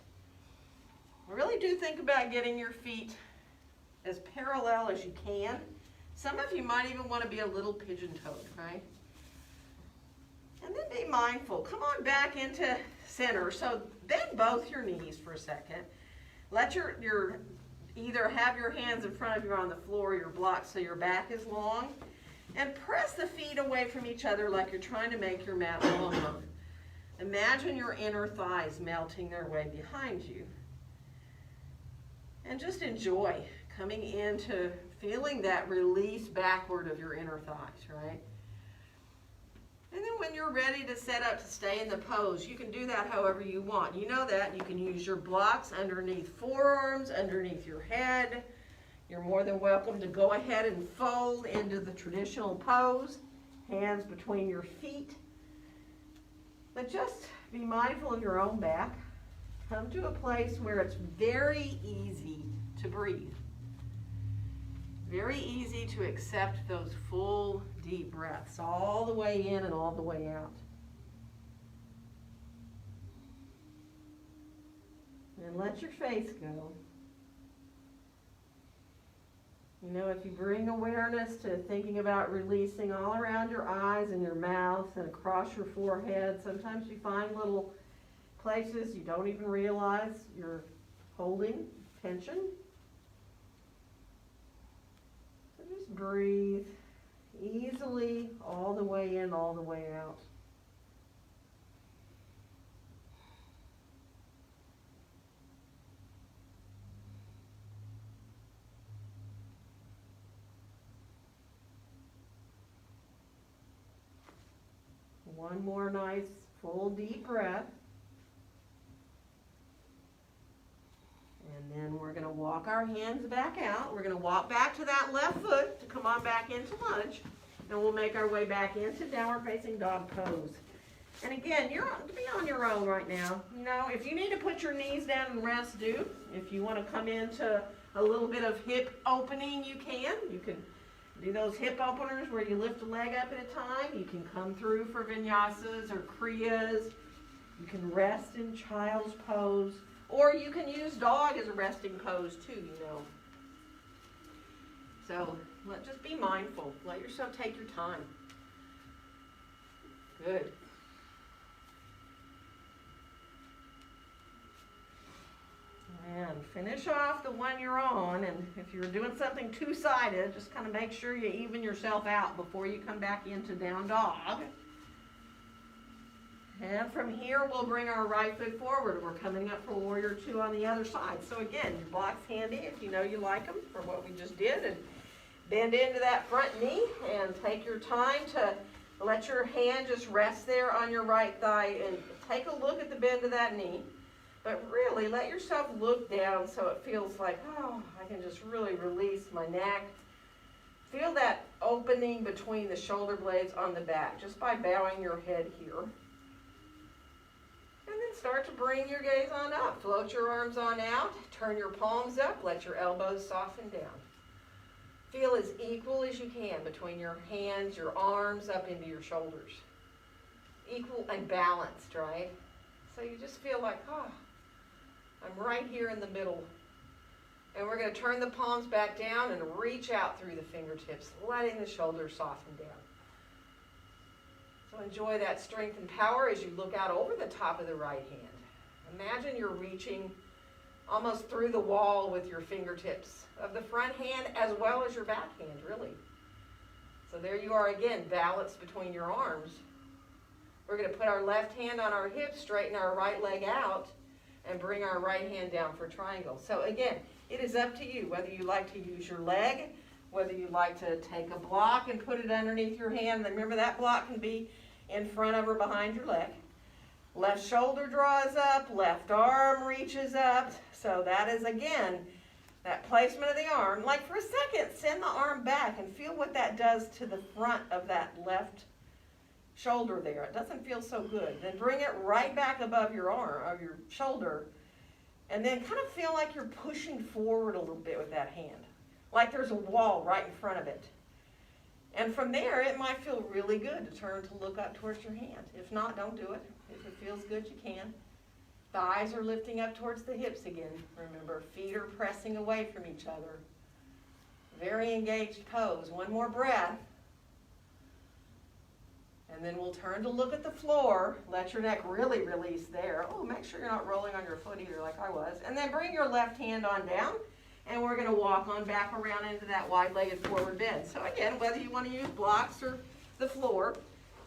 Really do think about getting your feet as parallel as you can. Some of you might even want to be a little pigeon-toed, right? And then be mindful. Come on back into center. So bend both your knees for a second. Let your either have your hands in front of you on the floor or your blocks so your back is long. And press the feet away from each other like you're trying to make your mat longer. Imagine your inner thighs melting their way behind you. And just enjoy coming into feeling that release backward of your inner thighs, right? And then when you're ready to set up to stay in the pose, you can do that however you want. You know that. You can use your blocks underneath forearms, underneath your head. You're more than welcome to go ahead and fold into the traditional pose, hands between your feet. But just be mindful of your own back. Come to a place where it's very easy to breathe. Very easy to accept those full, deep breaths, all the way in and all the way out. And let your face go. If you bring awareness to thinking about releasing all around your eyes and your mouth and across your forehead, sometimes you find little places you don't even realize you're holding tension. So just breathe easily all the way in, all the way out. One more nice, full, deep breath. And then we're going to walk our hands back out. We're going to walk back to that left foot to come on back into lunge. And we'll make our way back into downward facing dog pose. And again, you're to be on your own right now. If you need to put your knees down and rest, do. If you want to come into a little bit of hip opening, you can. You can do those hip openers where you lift a leg up at a time. You can come through for vinyasas or kriyas. You can rest in child's pose. Or you can use dog as a resting pose too, So just be mindful. Let yourself take your time. Good. And finish off the one you're on, and if you're doing something two-sided, just kind of make sure you even yourself out before you come back into down dog. And from here, we'll bring our right foot forward. We're coming up for warrior two on the other side. So again, your block's handy if you know you like them for what we just did. And bend into that front knee and take your time to let your hand just rest there on your right thigh and take a look at the bend of that knee. But really, let yourself look down so it feels like, oh, I can just really release my neck. Feel that opening between the shoulder blades on the back just by bowing your head here. And then start to bring your gaze on up. Float your arms on out. Turn your palms up. Let your elbows soften down. Feel as equal as you can between your hands, your arms, up into your shoulders. Equal and balanced, right? So you just feel like, oh, I'm right here in the middle. And we're going to turn the palms back down and reach out through the fingertips, letting the shoulders soften down. So enjoy that strength and power as you look out over the top of the right hand. Imagine you're reaching almost through the wall with your fingertips of the front hand as well as your back hand, really. So there you are again, balanced between your arms. We're going to put our left hand on our hips, straighten our right leg out, and bring our right hand down for triangle. So again, it is up to you whether you like to use your leg, whether you like to take a block and put it underneath your hand. Remember, that block can be in front of or behind your leg. Left shoulder draws up, left arm reaches up. So that is, again, that placement of the arm. Like for a second, send the arm back and feel what that does to the front of that left shoulder there. It doesn't feel so good. Then bring it right back above your arm, of your shoulder, and then kind of feel like you're pushing forward a little bit with that hand, like there's a wall right in front of it. And from there, it might feel really good to turn to look up towards your hand. If not, don't do it. If it feels good, you can. Thighs are lifting up towards the hips again. Remember, feet are pressing away from each other. Very engaged pose. One more breath. And then we'll turn to look at the floor. Let your neck really release there. Oh, make sure you're not rolling on your foot either like I was. And then bring your left hand on down. And we're going to walk on back around into that wide-legged forward bend. So again, whether you want to use blocks or the floor,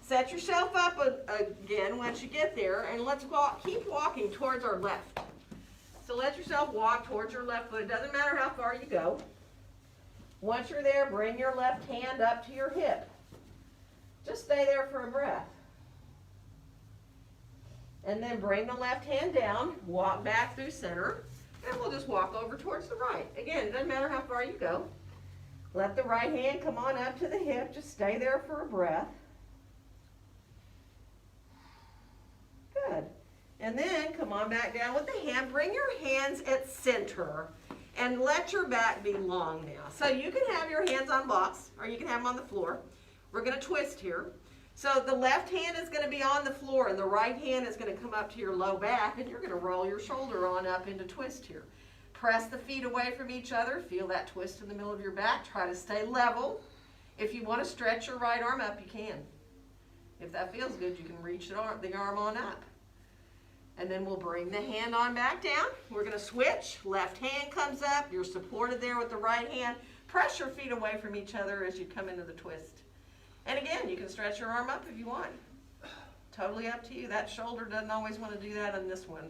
set yourself up again once you get there. And let's keep walking towards our left. So let yourself walk towards your left foot. It doesn't matter how far you go. Once you're there, bring your left hand up to your hip. Just stay there for a breath. And then bring the left hand down, walk back through center, and we'll just walk over towards the right. Again, it doesn't matter how far you go. Let the right hand come on up to the hip. Just stay there for a breath. Good. And then come on back down with the hand. Bring your hands at center and let your back be long now. So you can have your hands on blocks or you can have them on the floor. We're going to twist here. So the left hand is going to be on the floor and the right hand is going to come up to your low back and you're going to roll your shoulder on up into twist here. Press the feet away from each other. Feel that twist in the middle of your back. Try to stay level. If you want to stretch your right arm up, you can. If that feels good, you can reach the arm on up. And then we'll bring the hand on back down. We're going to switch. Left hand comes up. You're supported there with the right hand. Press your feet away from each other as you come into the twist. And again, you can stretch your arm up if you want. Totally up to you. That shoulder doesn't always want to do that on this one.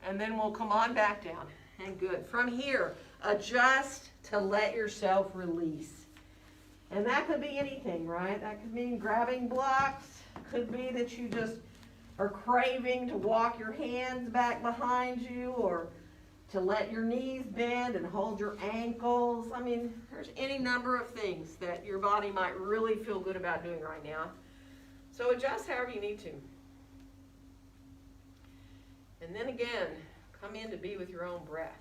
And then we'll come on back down. And good. From here, adjust to let yourself release. And that could be anything, right? That could mean grabbing blocks. Could be that you just are craving to walk your hands back behind you or to let your knees bend and hold your ankles. I mean, there's any number of things that your body might really feel good about doing right now. So adjust however you need to. And then again, come in to be with your own breath.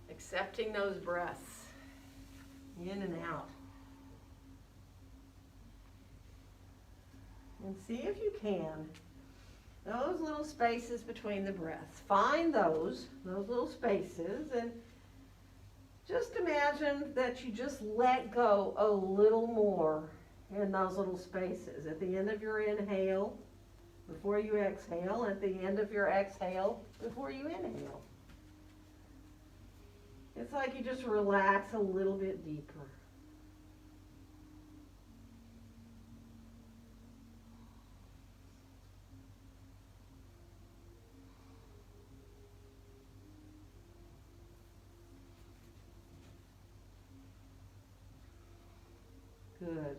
Accepting those breaths in and out. And see if you can. Those little spaces between the breaths. Find those little spaces and just just imagine that you just let go a little more in those little spaces. At the end of your inhale, before you exhale, at the end of your exhale, before you inhale. It's like you just relax a little bit deeper. Good.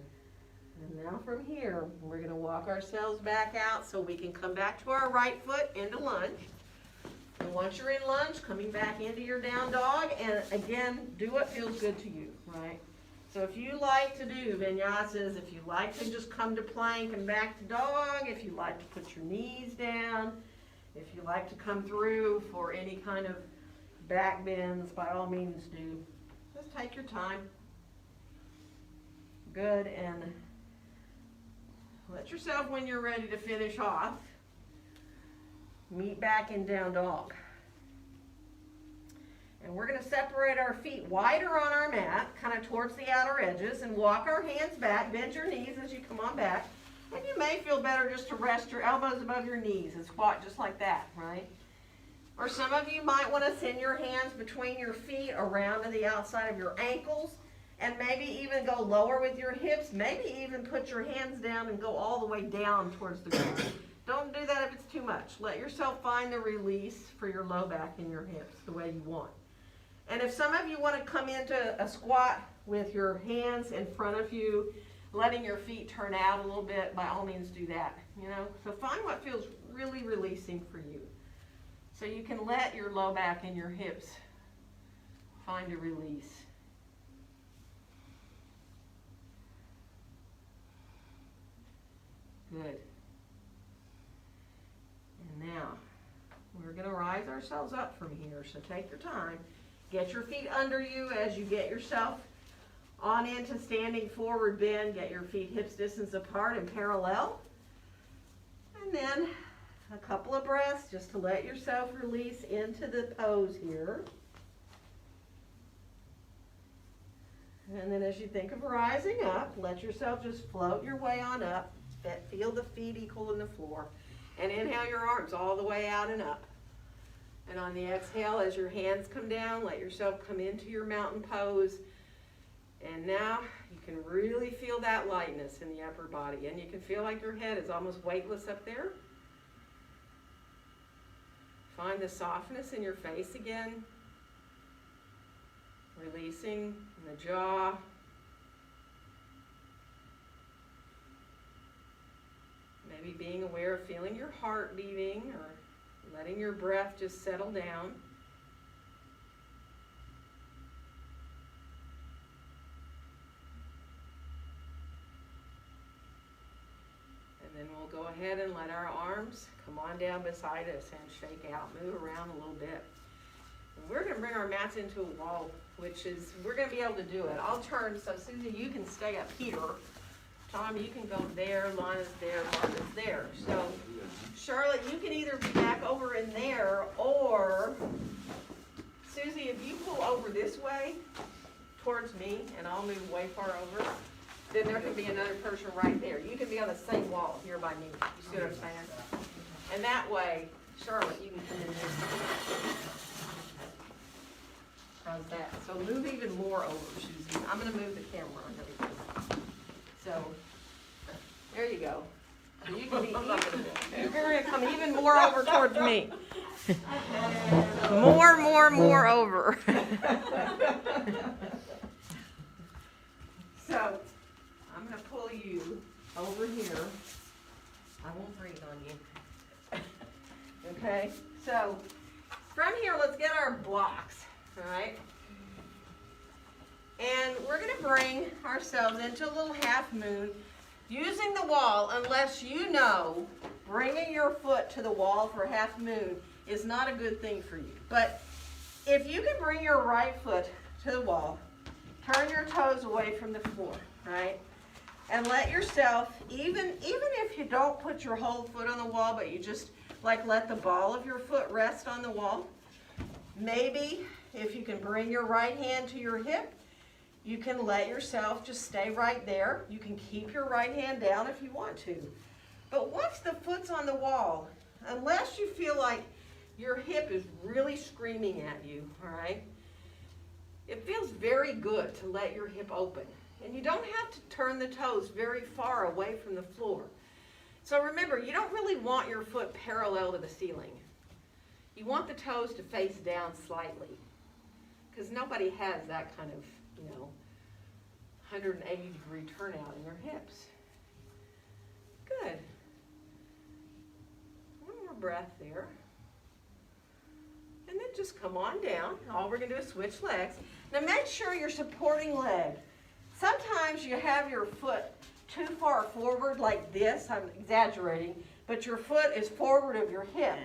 And now from here, we're going to walk ourselves back out so we can come back to our right foot into lunge. And once you're in lunge, coming back into your down dog, and again, do what feels good to you, right? So if you like to do vinyasas, if you like to just come to plank and back to dog, if you like to put your knees down, if you like to come through for any kind of back bends, by all means do. Just take your time. Good, and let yourself, when you're ready to finish off, meet back in down dog. And we're going to separate our feet wider on our mat, kind of towards the outer edges, and walk our hands back. Bend your knees as you come on back. And you may feel better just to rest your elbows above your knees and squat just like that, right? Or some of you might want to send your hands between your feet around to the outside of your ankles, and maybe even go lower with your hips. Maybe even put your hands down and go all the way down towards the ground. Don't do that if it's too much. Let yourself find the release for your low back and your hips the way you want. And if some of you want to come into a squat with your hands in front of you, letting your feet turn out a little bit, by all means do that. So find what feels really releasing for you. So you can let your low back and your hips find a release. Good. And now, we're going to rise ourselves up from here, so take your time. Get your feet under you as you get yourself on into standing forward bend. Get your feet hips distance apart and parallel. And then a couple of breaths just to let yourself release into the pose here. And then as you think of rising up, let yourself just float your way on up. Feel the feet equal in the floor. And inhale your arms all the way out and up. And on the exhale, as your hands come down, let yourself come into your mountain pose. And now you can really feel that lightness in the upper body. And you can feel like your head is almost weightless up there. Find the softness in your face again. Releasing in the jaw. Maybe being aware of feeling your heart beating, or letting your breath just settle down. And then we'll go ahead and let our arms come on down beside us and shake out, move around a little bit. And we're going to bring our mats into a wall, which is, we're going to be able to do it. I'll turn, so Susie, you can stay up here. Tom, you can go there, Lana's there, Margaret's there. So, Charlotte, you can either be back over in there, or, Susie, if you pull over this way towards me, and I'll move way far over, then there can be another person right there. You can be on the same wall here by me. You see what I'm saying? And that way, Charlotte, you can come in there. How's that? So move even more over, Susie. I'm going to move the camera on everything. So, there you go. So you can be you're going to come even more over towards me. More over. So, I'm going to pull you over here. I won't breathe on you. Okay? So, from here, let's get our blocks. All right? And we're going to bring ourselves into a little half moon using the wall, unless you know bringing your foot to the wall for half moon is not a good thing for you. But if you can bring your right foot to the wall, turn your toes away from the floor, right? And let yourself, even if you don't put your whole foot on the wall, but you just like let the ball of your foot rest on the wall, maybe if you can bring your right hand to your hip, you can let yourself just stay right there. You can keep your right hand down if you want to. But once the foot's on the wall, unless you feel like your hip is really screaming at you, all right, it feels very good to let your hip open. And you don't have to turn the toes very far away from the floor. So remember, you don't really want your foot parallel to the ceiling. You want the toes to face down slightly, because nobody has that kind of, 180-degree turnout in their hips. Good. One more breath there. And then just come on down. All we're going to do is switch legs. Now make sure your supporting leg. Sometimes you have your foot too far forward like this. I'm exaggerating, but your foot is forward of your hip.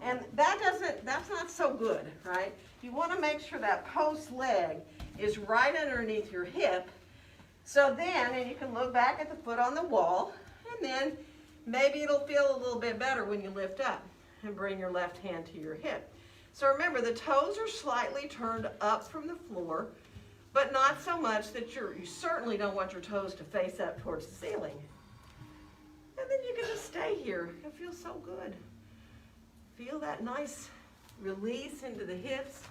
And that's not so good, right? You want to make sure that post leg is right underneath your hip. So then, and you can look back at the foot on the wall, and then maybe it'll feel a little bit better when you lift up and bring your left hand to your hip. So remember, the toes are slightly turned up from the floor, but not so much that you certainly don't want your toes to face up towards the ceiling. And then you can just stay here. It feels so good. Feel that nice release into the hips,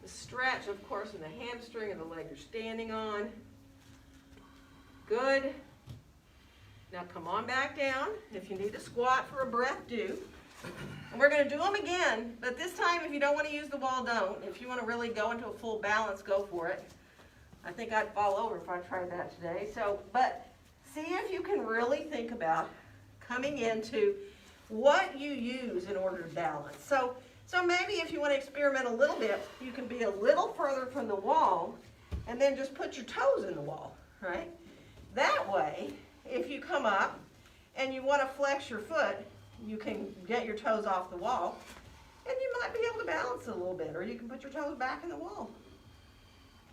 the stretch, of course, in the hamstring and the leg you're standing on. Good. Now come on back down. If you need to squat for a breath, do. And we're going to do them again, but this time if you don't want to use the wall, don't. If you want to really go into a full balance, go for it. I think I'd fall over if I tried that today. But see if you can really think about coming into what you use in order to balance. So maybe if you want to experiment a little bit, you can be a little further from the wall and then just put your toes in the wall, right? That way, if you come up and you want to flex your foot, you can get your toes off the wall and you might be able to balance it a little bit, or you can put your toes back in the wall,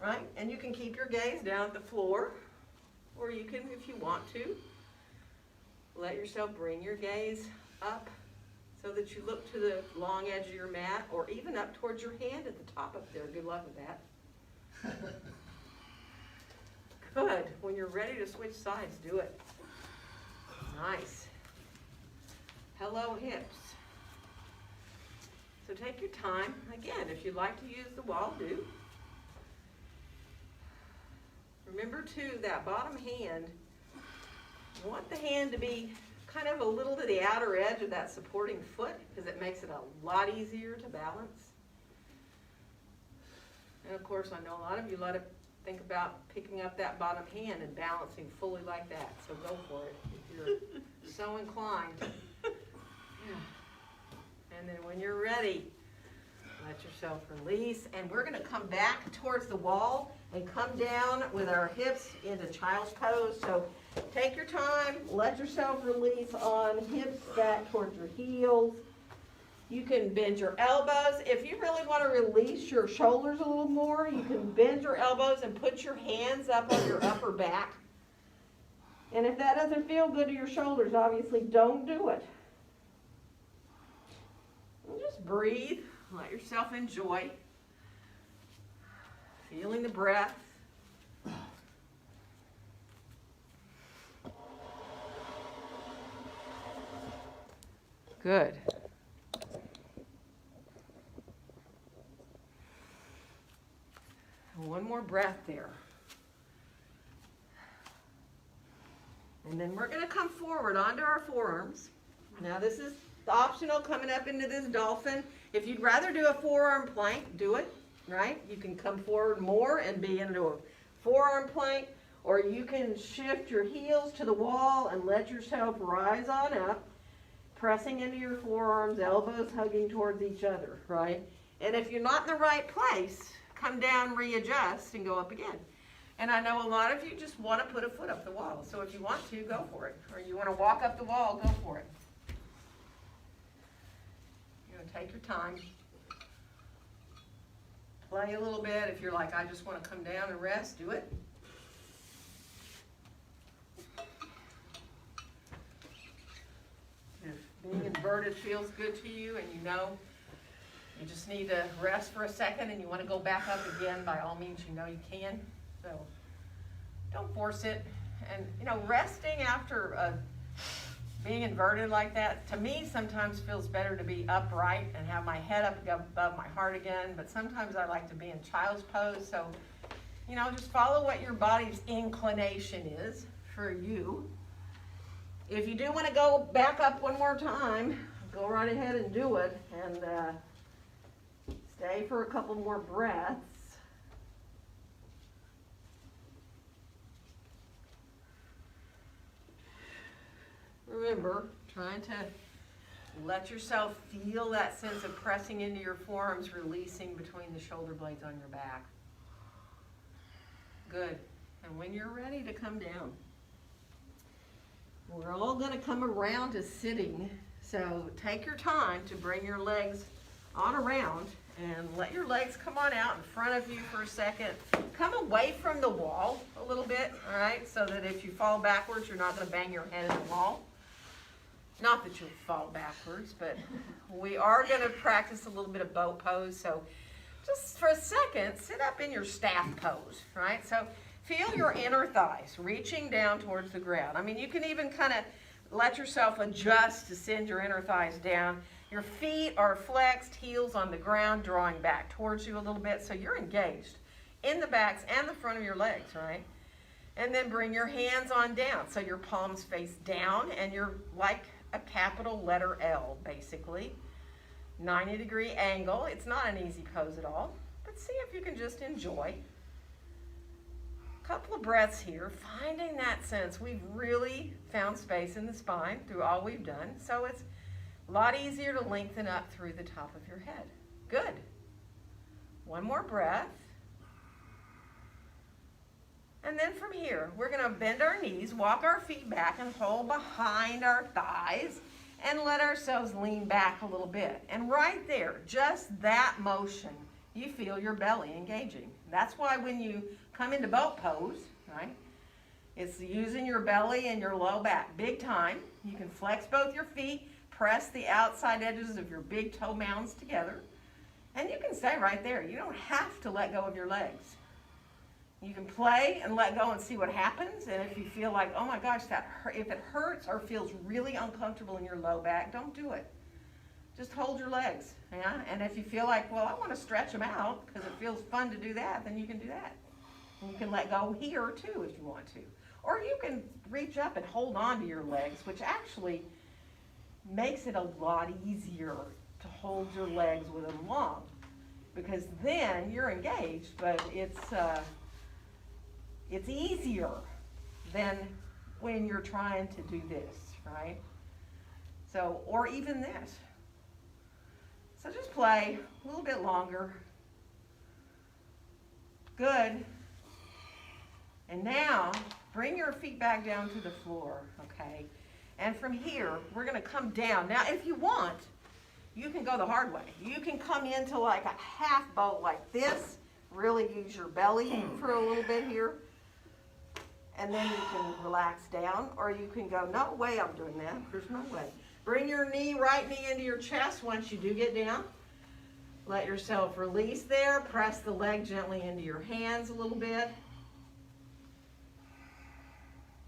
right? And you can keep your gaze down at the floor, or you can, if you want to, let yourself bring your gaze up so that you look to the long edge of your mat, or even up towards your hand at the top up there. Good luck with that. Good. When you're ready to switch sides, do it. Nice. Hello, hips. So take your time. Again, if you'd like to use the wall, do. Remember, too, that bottom hand, you want the hand to be kind of a little to the outer edge of that supporting foot, because it makes it a lot easier to balance. And of course, I know a lot of you love to think about picking up that bottom hand and balancing fully like that. So go for it if you're so inclined. Yeah. And then when you're ready, let yourself release. And we're going to come back towards the wall and come down with our hips into child's pose. So take your time, let yourself release on hips back towards your heels. You can bend your elbows. If you really want to release your shoulders a little more, you can bend your elbows and put your hands up on your upper back. And if that doesn't feel good to your shoulders, obviously don't do it. And just breathe, let yourself enjoy. Feeling the breath. Good. One more breath there. And then we're going to come forward onto our forearms. Now this is optional, coming up into this dolphin. If you'd rather do a forearm plank, do it, right? You can come forward more and be into a forearm plank, or you can shift your heels to the wall and let yourself rise on up, pressing into your forearms, elbows hugging towards each other, right? And if you're not in the right place, come down, readjust, and go up again. And I know a lot of you just want to put a foot up the wall. So if you want to, go for it. Or you want to walk up the wall, go for it. You're going to take your time. Play a little bit. If you're like, I just want to come down and rest, do it. If being inverted feels good to you and you know you just need to rest for a second and you want to go back up again, by all means, you know you can. So don't force it. And, you know, resting after being inverted like that, to me, sometimes feels better to be upright and have my head up above my heart again. But sometimes I like to be in child's pose. So, you know, just follow what your body's inclination is for you. If you do want to go back up one more time, go right ahead and do it. And stay for a couple more breaths. Remember, trying to let yourself feel that sense of pressing into your forearms, releasing between the shoulder blades on your back. Good. And when you're ready to come down, we're all going to come around to sitting. So take your time to bring your legs on around and let your legs come on out in front of you for a second. Come away from the wall a little bit, all right, so that if you fall backwards, you're not going to bang your head in the wall. Not that you'll fall backwards, but we are going to practice a little bit of boat pose. So just for a second, sit up in your staff pose, right? So feel your inner thighs reaching down towards the ground. I mean, you can even kind of let yourself adjust to send your inner thighs down. Your feet are flexed, heels on the ground, drawing back towards you a little bit. So you're engaged in the backs and the front of your legs, right? And then bring your hands on down. So your palms face down and you're like a capital letter L, basically. 90-degree angle. It's not an easy pose at all, but see if you can just enjoy. A couple of breaths here, finding that sense. We've really found space in the spine through all we've done, so it's a lot easier to lengthen up through the top of your head. Good. One more breath. And then from here, we're going to bend our knees, walk our feet back, and hold behind our thighs, and let ourselves lean back a little bit. And right there, just that motion, you feel your belly engaging. That's why when you come into boat pose, right, it's using your belly and your low back big time. You can flex both your feet, press the outside edges of your big toe mounds together, and you can stay right there. You don't have to let go of your legs. You can play and let go and see what happens. And if you feel like, oh my gosh, if it hurts or feels really uncomfortable in your low back, don't do it. Just hold your legs. Yeah? And if you feel like, well, I want to stretch them out because it feels fun to do that, then you can do that. And you can let go here too if you want to. Or you can reach up and hold on to your legs, which actually makes it a lot easier to hold your legs with them long. Because then you're engaged, but it's easier than when you're trying to do this, right? So, or even this. So just play a little bit longer. Good. And now, bring your feet back down to the floor, okay? And from here, we're going to come down. Now, if you want, you can go the hard way. You can come into like a half boat like this. Really use your belly for a little bit here. And then you can relax down, or you can go, no way I'm doing that. There's no way. Bring your right knee into your chest once you do get down. Let yourself release there. Press the leg gently into your hands a little bit.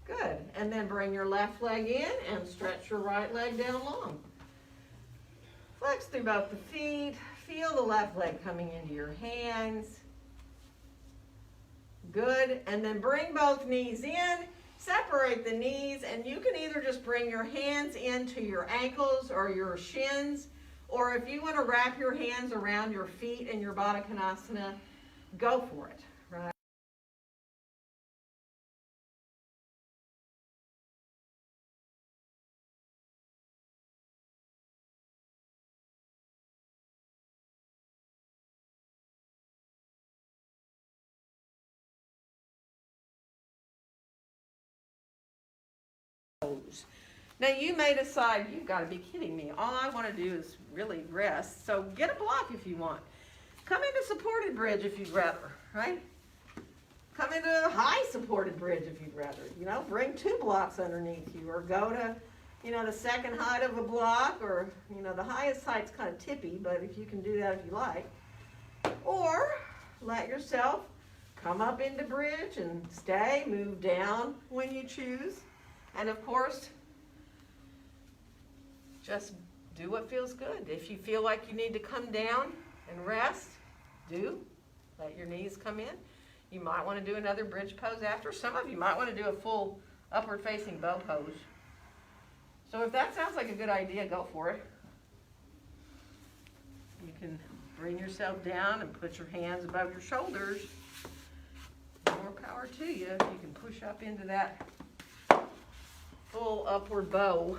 Good. And then bring your left leg in and stretch your right leg down long. Flex through both the feet. Feel the left leg coming into your hands. Good. And then bring both knees in, separate the knees, and you can either just bring your hands into your ankles or your shins, or if you want to wrap your hands around your feet in your Baddha Konasana, go for it, right? Now you may decide, you've got to be kidding me. All I want to do is really rest. So get a block if you want. Come into supported bridge if you'd rather, right? Come into a high supported bridge if you'd rather. You know, bring 2 blocks underneath you, or go to the second height of a block, or, the highest height's kind of tippy, but if you can do that if you like. Or let yourself come up into bridge and stay, move down when you choose. And of course, just do what feels good. If you feel like you need to come down and rest, do. Let your knees come in. You might want to do another bridge pose after. Some of you might want to do a full upward facing bow pose. So if that sounds like a good idea, go for it. You can bring yourself down and put your hands above your shoulders. More power to you if you can push up into that full upward bow.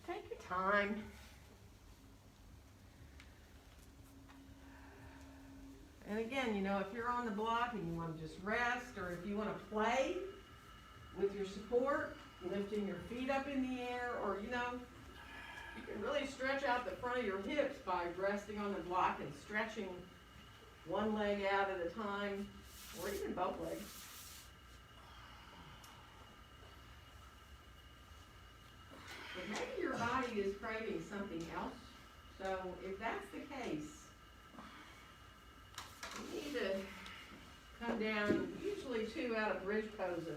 Take your time. And again, if you're on the block and you want to just rest, or if you want to play with your support, lifting your feet up in the air, or you can really stretch out the front of your hips by resting on the block and stretching one leg out at a time, or even both legs. But maybe your body is craving something else. So if that's the case, you need to come down, usually too, out of bridge pose.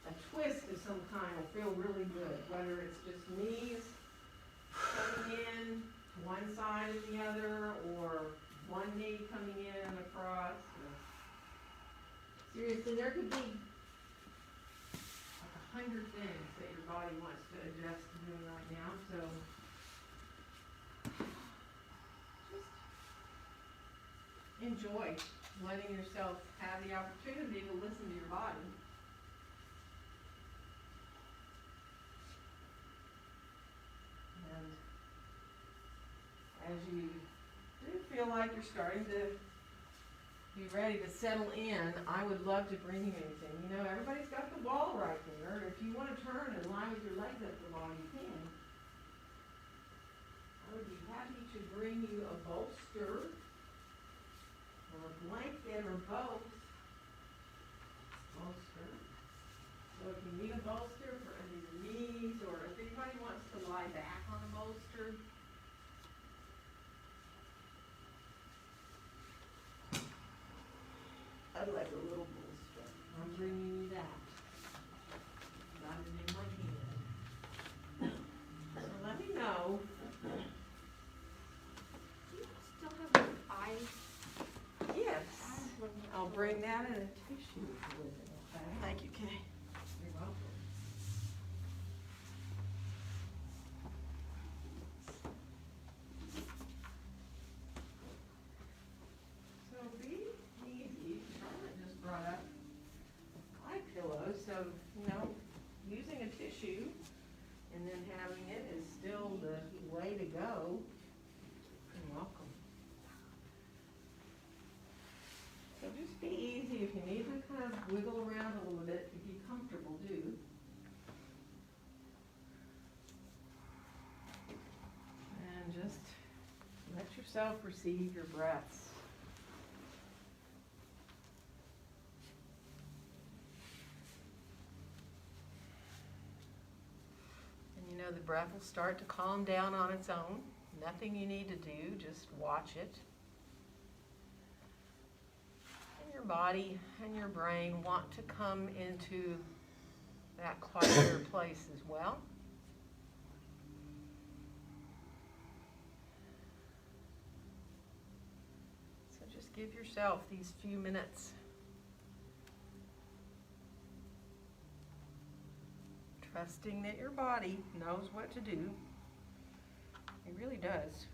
A twist of some kind will feel really good, whether it's just knees coming in to one side and the other, or one knee coming in and across. Seriously, there could be 100 things that your body wants to adjust to doing right now, so just enjoy letting yourself have the opportunity to listen to your body. And as you do feel like you're starting to be ready to settle in, I would love to bring you anything. Everybody's got the wall right there. If you want to turn and lie with your legs up the wall, you can. I would be happy to bring you a bolster or a blanket or both. Bolster. So if you need a bolster for under your knees, or if anybody wants to lie back on a bolster, I'd like a little bolster. I'm bringing you that. Got it in my hand. So let me know. Do you still have your eye? Yes. I'll bring that in a tissue with it, okay? Thank you, Kaye. You're welcome. So be easy. Charlotte just brought up eye pillows, so using a tissue and then having it is still the way to go. You're welcome. So just be easy. If you need to kind of wiggle around a little bit to be comfortable, do. And just let yourself receive your breaths. And the breath will start to calm down on its own. Nothing you need to do, just watch it. And your body and your brain want to come into that quieter place as well. So just give yourself these few minutes. Trusting that your body knows what to do. It really does.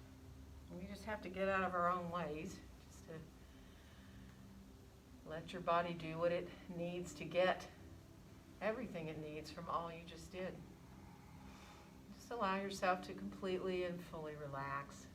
We just have to get out of our own ways, just to let your body do what it needs to get everything it needs from all you just did. Just allow yourself to completely and fully relax.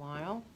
while.